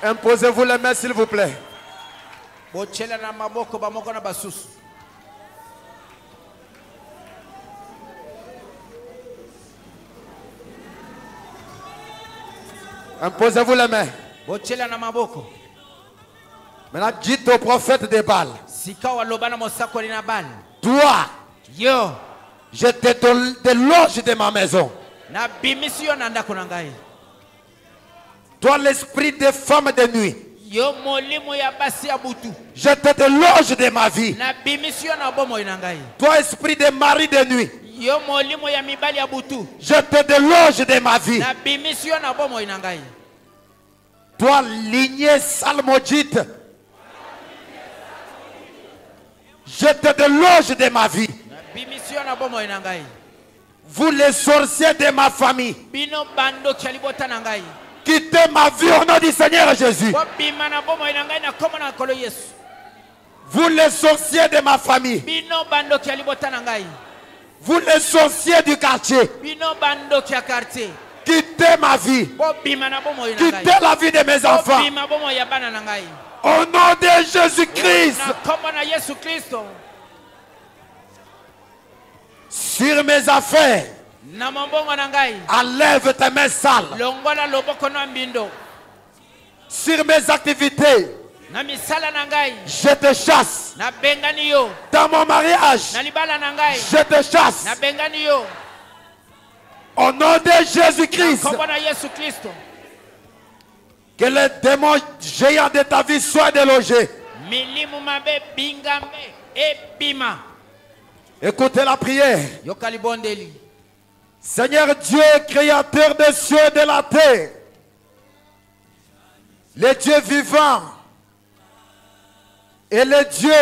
Imposez-vous les mains s'il vous plaît. Imposez-vous les mains. Maintenant dites au prophète de Baal. Toi, Je te déloge de ma maison. Toi, l'esprit des femmes de nuit, je te déloge de ma vie. Toi, esprit des maris de nuit, je te déloge de ma vie. Toi, lignée salmodite, je te déloge de ma vie. Vous les sorciers de ma famille, quittez ma vie au nom du Seigneur Jésus. Vous les sorciers de ma famille, vous les sorciers du quartier, quittez ma vie, quittez la vie de mes enfants. Au nom de Jésus-Christ. Sur mes affaires, enlève tes mains sales. Sur mes activités, je te chasse. Dans mon mariage, je te chasse. Au nom de Jésus-Christ. Que les démons géants de ta vie soient délogés. Écoutez la prière. Seigneur Dieu, créateur des cieux et de la terre, le Dieu vivant et le Dieu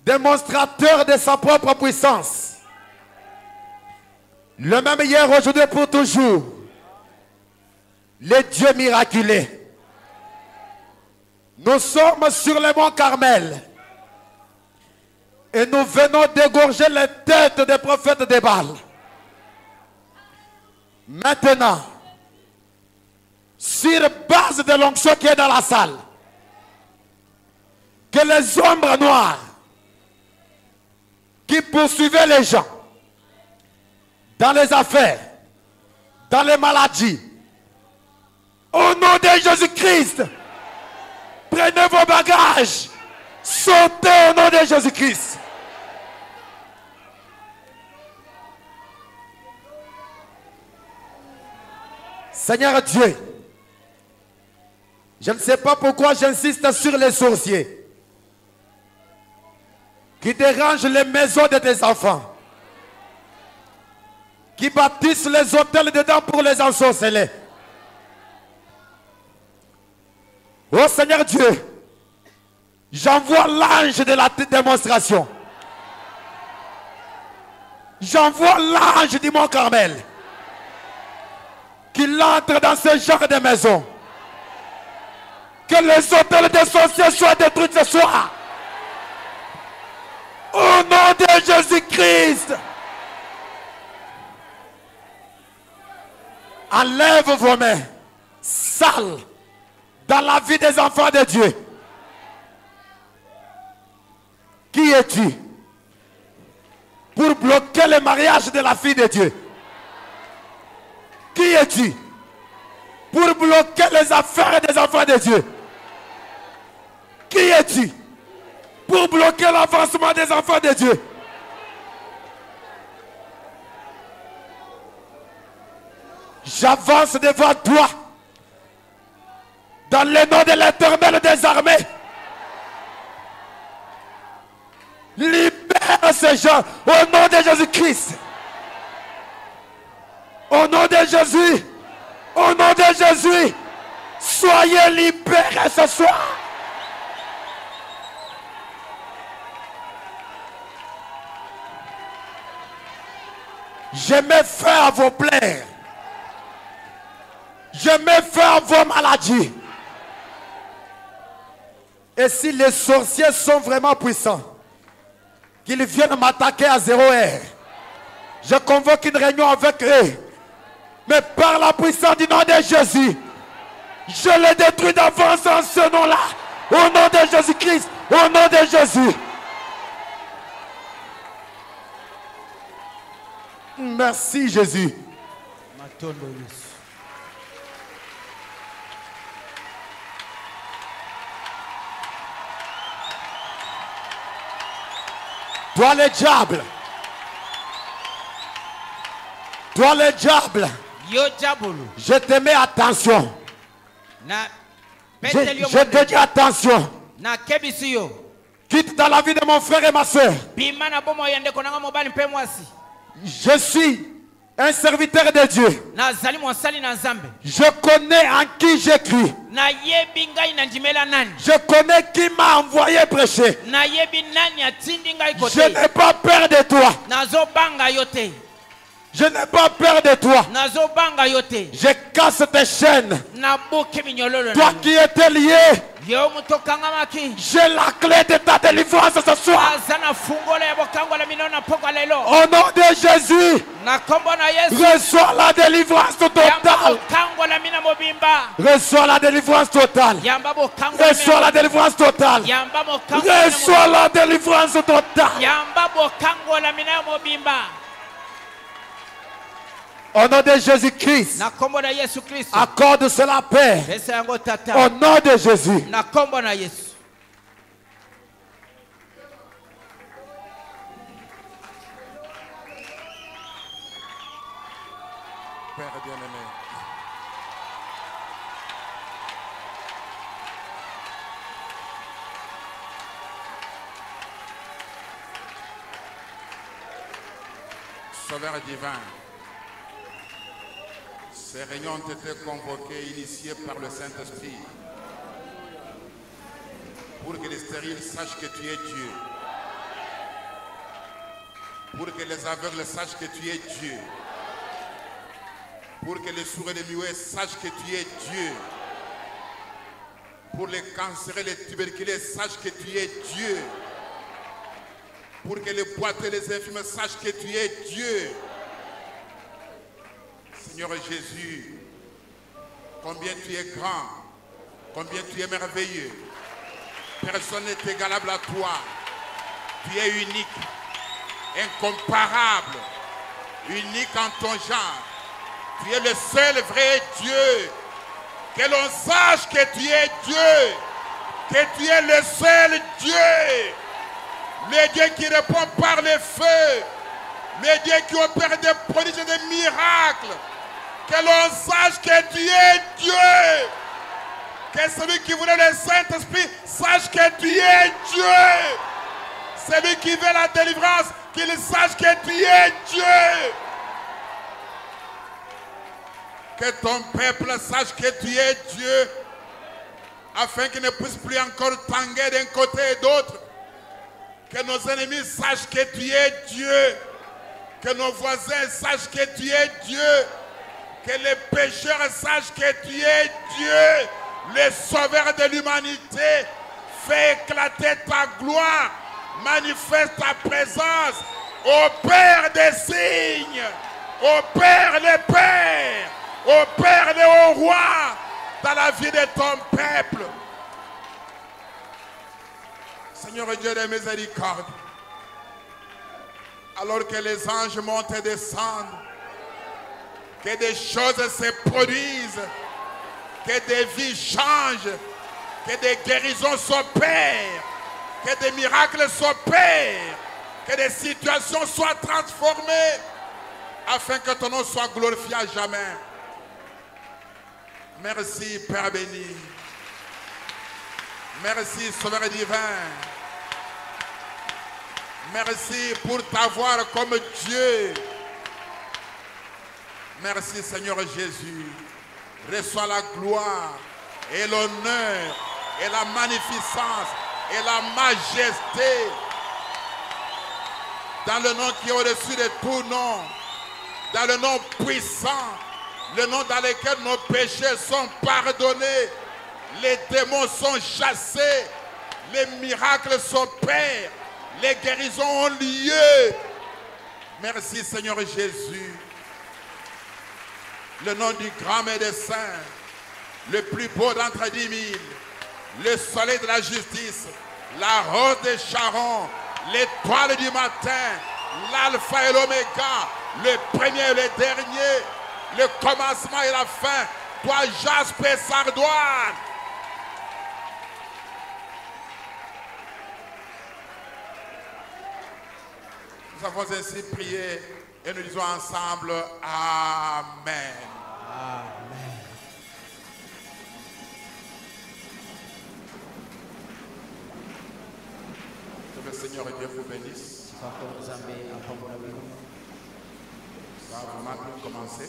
démonstrateur de sa propre puissance, le même hier, aujourd'hui et pour toujours, le Dieu miraculeux. Nous sommes sur le mont Carmel et nous venons d'égorger les têtes des prophètes de Baal. Maintenant, sur base de l'onction qui est dans la salle, que les ombres noires qui poursuivaient les gens dans les affaires, dans les maladies, au nom de Jésus-Christ, prenez vos bagages, sautez au nom de Jésus-Christ. Seigneur Dieu, je ne sais pas pourquoi j'insiste sur les sorciers qui dérangent les maisons de tes enfants, qui bâtissent les hôtels dedans pour les ensorceler. Oh Seigneur Dieu, j'envoie l'ange de la démonstration. J'envoie l'ange du Mont Carmel qu'il entre dans ce genre de maison. Que les hôtels des sorciers soient détruits ce soir. Au nom de Jésus-Christ. Enlève vos mains sales dans la vie des enfants de Dieu. Qui es-tu pour bloquer le mariage de la fille de Dieu? Qui es-tu pour bloquer les affaires des enfants de Dieu? Qui es-tu pour bloquer l'avancement des enfants de Dieu? J'avance devant toi dans le nom de l'Éternel des armées. Libère ces gens au nom de Jésus-Christ. Au nom de Jésus. Au nom de Jésus. Soyez libérés ce soir. Je mets fin à vos plaies. Je mets fin à vos maladies. Et si les sorciers sont vraiment puissants, qu'ils viennent m'attaquer à 0 heure, je convoque une réunion avec eux. Mais par la puissance du nom de Jésus, je les détruis d'avance en ce nom-là. Au nom de Jésus-Christ, au nom de Jésus. Merci Jésus. Toi le diable, Toi le diable, je te mets attention. Je te dis attention. Quitte dans la vie de mon frère et ma soeur. Je suis un serviteur de Dieu. Je connais en qui j'écris. Je connais qui m'a envoyé prêcher. Je n'ai pas peur de toi. Je n'ai pas peur de toi. Je casse tes chaînes. Toi qui étais lié, j'ai la clé de ta délivrance ce soir. Au nom de Jésus, reçois la délivrance totale. Reçois la délivrance totale. Reçois la délivrance totale. Reçois la délivrance totale. Au nom de Jésus-Christ, accorde cela, Père. Au nom de Jésus. Père bien-aimé, Sauveur divin, ces réunions ont été convoquées, initiées par le Saint-Esprit, pour que les stériles sachent que tu es Dieu, pour que les aveugles sachent que tu es Dieu, pour que les sourds et les muets sachent que tu es Dieu, pour les cancéreux et les tuberculeux sachent que tu es Dieu, pour que les boiteux et les infirmes sachent que tu es Dieu. Seigneur Jésus, combien tu es grand, combien tu es merveilleux. Personne n'est égalable à toi. Tu es unique, incomparable, unique en ton genre. Tu es le seul vrai Dieu. Que l'on sache que tu es Dieu, que tu es le seul Dieu. Le Dieu qui répond par le feu, le Dieu qui opère des prodiges et des miracles. Que l'on sache que tu es Dieu. Que celui qui voulait le Saint-Esprit sache que tu es Dieu. Celui qui veut la délivrance, qu'il sache que tu es Dieu. Que ton peuple sache que tu es Dieu, afin qu'il ne puisse plus encore tanguer d'un côté et d'autre. Que nos ennemis sachent que tu es Dieu. Que nos voisins sachent que tu es Dieu. Que les pécheurs sachent que tu es Dieu, le sauveur de l'humanité. Fais éclater ta gloire, manifeste ta présence, opère des signes, opère les pères, opère les hauts rois dans la vie de ton peuple. Seigneur Dieu de miséricorde, alors que les anges montent et descendent, que des choses se produisent, que des vies changent, que des guérisons s'opèrent, que des miracles s'opèrent, que des situations soient transformées, afin que ton nom soit glorifié à jamais. Merci Père béni. Merci Sauveur divin. Merci pour t'avoir comme Dieu. Merci Seigneur Jésus. Reçois la gloire et l'honneur et la magnificence et la majesté dans le nom qui est au-dessus de tout nom, dans le nom puissant, le nom dans lequel nos péchés sont pardonnés, les démons sont chassés, les miracles s'opèrent, les guérisons ont lieu. Merci Seigneur Jésus. Le nom du grand médecin, le plus beau d'entre 10 000, le soleil de la justice, la rose de Sharon, l'étoile du matin, l'alpha et l'oméga, le premier et le dernier, le commencement et la fin, toi Jasper Sardoine. Nous avons ainsi prié et nous disons ensemble Amen. Amen. Que le Seigneur et Dieu vous bénisse. Ça va vraiment bien commencer.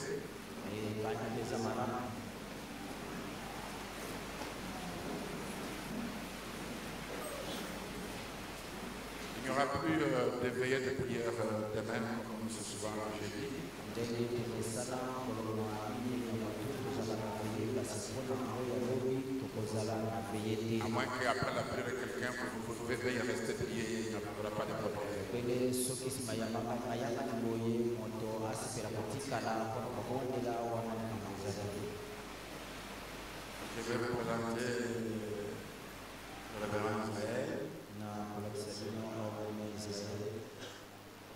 Il n'y aura plus de veillée de prière demain, comme c'est souvent jeudi. À moins qu'après la prière de quelqu'un, vous pouvez veiller, rester prier, il n'y aura pas de problème. Je vais vous présenter le révérend Israël,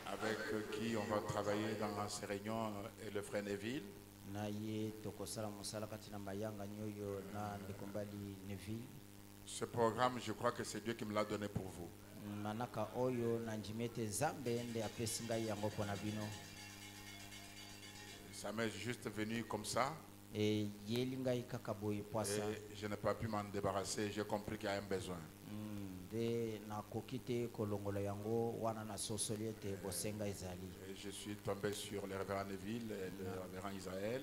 avec qui on va travailler dans ces réunions, et le frère Neville. Ce programme, je crois que c'est Dieu qui me l'a donné pour vous. Ça m'est juste venu comme ça. Et je n'ai pas pu m'en débarrasser. J'ai compris qu'il y a un besoin. Et je suis tombé sur le révérend Neville et le révérend Israël.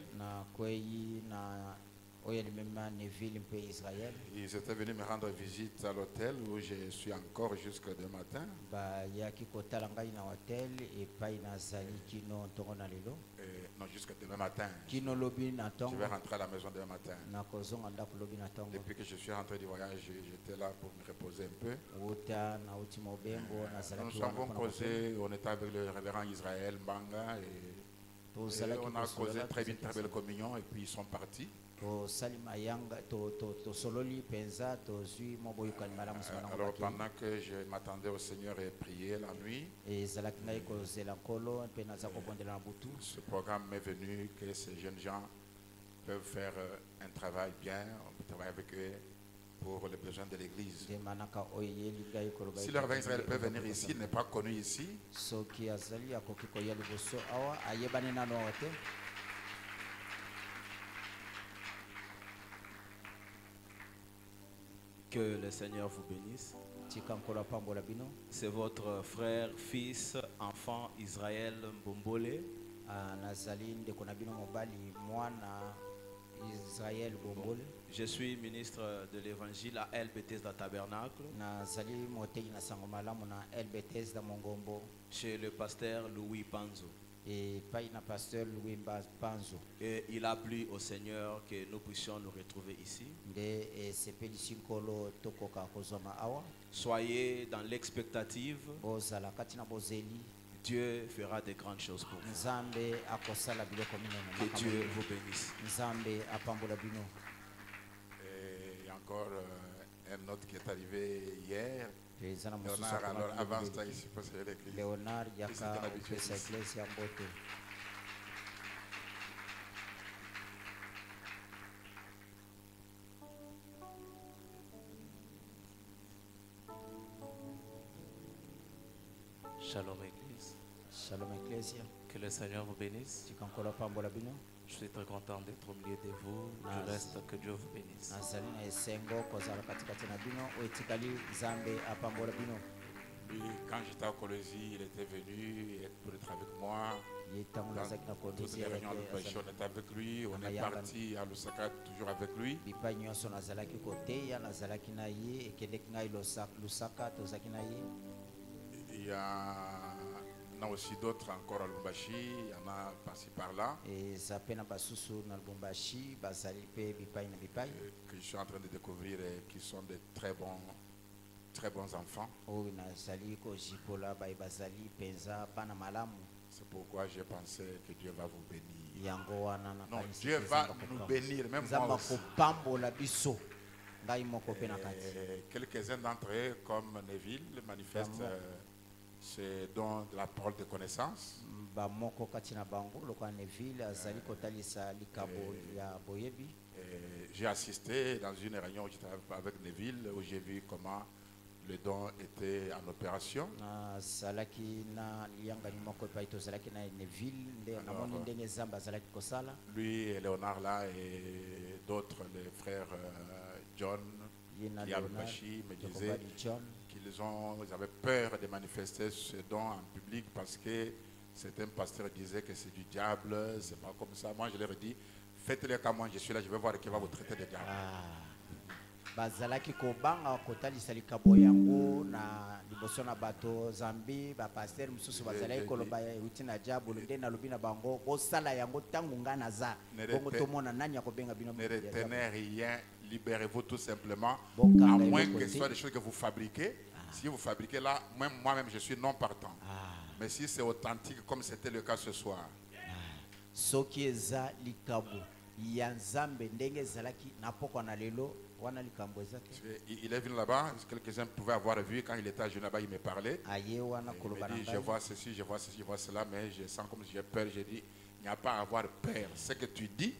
Ils étaient venus me rendre visite à l'hôtel où je suis encore jusqu'à demain matin. Non, jusqu'à demain matin. Je vais rentrer à la maison demain matin. Depuis que je suis rentré du voyage, j'étais là pour me reposer un peu. Nous avons causé, on était avec le révérend Israël Mbanga et on a causé très vite, très belle communion et puis ils sont partis. Alors pendant que je m'attendais au Seigneur et priais la nuit, ce programme m'est venu que ces jeunes gens peuvent faire un travail bien, on peut travailler avec eux pour les besoins de l'église. Si le révérend Israël peut venir ici, il n'est pas connu ici. Que le Seigneur vous bénisse. C'est votre frère, fils, enfant Israël Mbombole. Je suis ministre de l'évangile à El Bethesda Tabernacle. Chez le pasteur Louis Panzo. Et il a plu au Seigneur que nous puissions nous retrouver ici. Soyez dans l'expectative. Dieu fera de grandes choses pour vous. Que Dieu vous bénisse. Et encore un autre qui est arrivé hier. Léonard, alors avance là ici parce que l'église. Léonard, Yaka, Shalom Église. Shalom Ecclesia. Que le Seigneur vous bénisse. Je suis très content d'être au milieu de vous. Je reste, que Dieu vous bénisse. Oui, quand j'étais à Colosie, il était venu pour être avec moi. Dans toutes les réunions de pêche, on était avec lui. On est parti à Lusaka, toujours avec lui. Il y en a aussi d'autres encore à Lubumbashi, il y en a par-ci par-là. Que je suis en train de découvrir et qui sont de très bons enfants. C'est pourquoi j'ai pensé que Dieu va vous bénir. Non, Dieu va nous bénir, même moi aussi. Quelques-uns d'entre eux, comme Neville, manifestent ce don de la parole de connaissance. J'ai assisté dans une réunion où j'étais avec Neville, où j'ai vu comment le don était en opération. Lui et Léonard là et d'autres, les frères John, Bashi, me disaient qu'ils avaient peur de manifester ce don en public parce que certains pasteurs disaient que c'est du diable, c'est pas comme ça. Moi je leur ai dit, faites-le comme moi je suis là, je vais voir qui va vous traiter de diable. Bazalaki kobanga kotalisa likabo yango na liboso na bato zambi ba pasteur mususu bazalaki koloba euti na diable nde na lobina bango bosala yango tangu ngana za bongo tomona nani akobenga bino. Ne retenez rien, libérez-vous tout simplement, à moins que ce soit des choses que vous fabriquez. Si vous fabriquez là, moi-même je suis non partant. Mais si c'est authentique comme c'était le cas ce soir. Soki eza likabo ya nzambe ndenge zalaki na poko na lelo. Il est venu là-bas, quelques-uns pouvaient avoir vu quand il était à Genève, il me parlait. Il me dit, je vois ceci, je vois ceci, je vois cela, mais je sens comme si j'ai peur. J'ai dit, il n'y a pas à avoir peur. Ce que tu dis,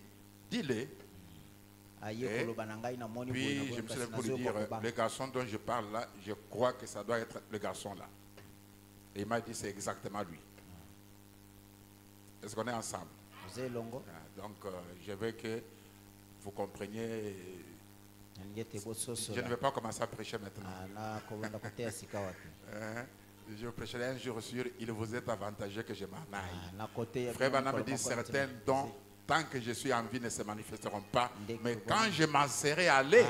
dis-le. Puis je me suis levé pour lui dire, le garçon dont je parle là, je crois que ça doit être le garçon là. Et il m'a dit, c'est exactement lui. Est-ce qu'on est ensemble? Donc, je veux que vous compreniez. Je ne vais pas commencer à prêcher maintenant. Je prêcherai un jour sur il vous est avantageux que je m'en aille. Frère Bana me dit certains dons, tant que je suis en vie, ne se manifesteront pas. Mais quand je m'en serai allé,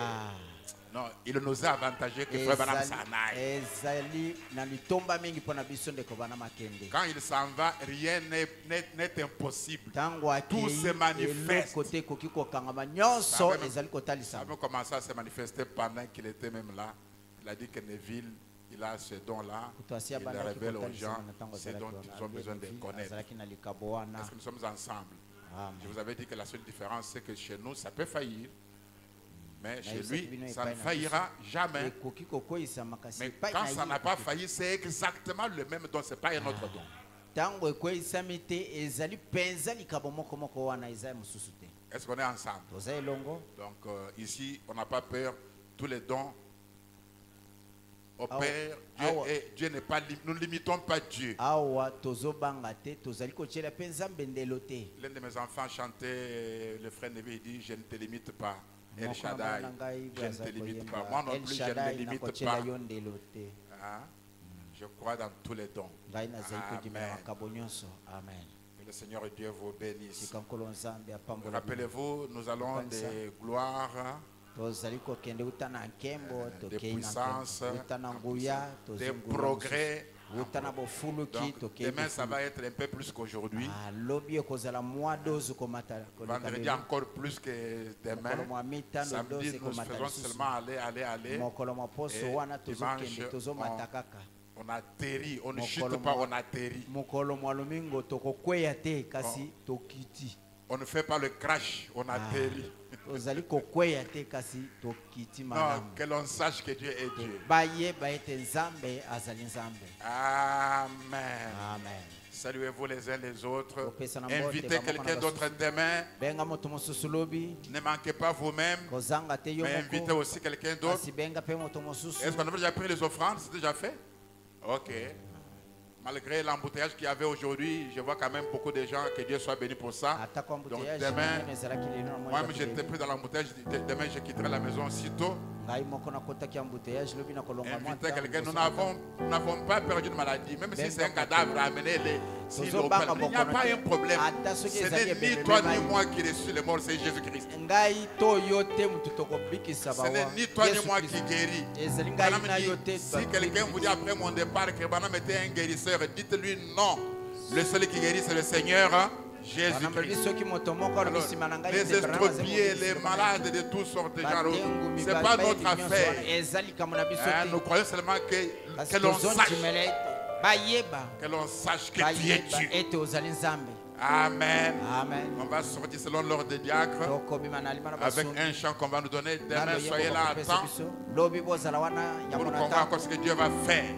non, il nous a avantagé que Frère Bana s'en aille. Quand il s'en va, rien n'est impossible. Tout se manifeste. Ça a commencé à se manifester pendant qu'il était même là. Il a dit que Neville, il a ce don-là. Il le révèle aux gens, ce dont ils ont besoin de connaître. Est-ce que nous sommes ensemble? Je vous avais dit que la seule différence, c'est que chez nous, ça peut faillir. Mais chez lui, ça ne faillira jamais. Mais quand ça n'a pas failli, c'est exactement le même don, ce n'est pas un autre don. Est-ce qu'on est ensemble? Donc ici, on n'a pas peur. Tous les dons opèrent. Dieu n'est pas, nous ne limitons pas Dieu. L'un de mes enfants chantait, le frère Nevi dit, je ne te limite pas. El Shaddai, je ne te limite pas. Moi non plus, je ne me limite pas. Je crois dans tous les dons. Amen. Que le Seigneur Dieu vous bénisse. Rappelez-vous, nous allons des gloires, des puissances, des progrès. Donc, demain, ça va être un peu plus qu'aujourd'hui. Vendredi, encore plus que demain. Samedi, nous faisons seulement aller. Et dimanche, on atterrit. On ne chute pas, on atterrit. On ne fait pas le crash, on atterrit. Non, que l'on sache que Dieu est Dieu. Amen. Saluez-vous les uns les autres. Invitez quelqu'un d'autre demain. Ne manquez pas vous-même. Mais invitez aussi quelqu'un d'autre. Est-ce qu'on a déjà pris les offrandes? C'est déjà fait? Ok. Malgré l'embouteillage qu'il y avait aujourd'hui, je vois quand même beaucoup de gens, que Dieu soit béni pour ça. Donc demain, moi-même j'étais pris dans l'embouteillage, demain je quitterai la maison aussitôt. Invitez quelqu'un, nous n'avons pas perdu de maladie, même si c'est un cadavre, amenez-les. Il n'y a pas un problème. Ce n'est ni toi ni moi qui reçu le mort, c'est Jésus-Christ. Ce n'est ni toi ni moi qui guérit. Si quelqu'un vous dit après mon départ que Banam était un guérisseur, dites-lui non. Le seul qui guérit, c'est le Seigneur Jésus-Christ. Les estropiés, les malades de toutes sortes de gens, ce n'est pas notre affaire. Nous croyons seulement que l'on sache que tu es Dieu. Amen. On va sortir selon l'ordre des diacres avec un chant qu'on va nous donner. Demain, soyez là à temps pour qu'on voit ce que Dieu va faire.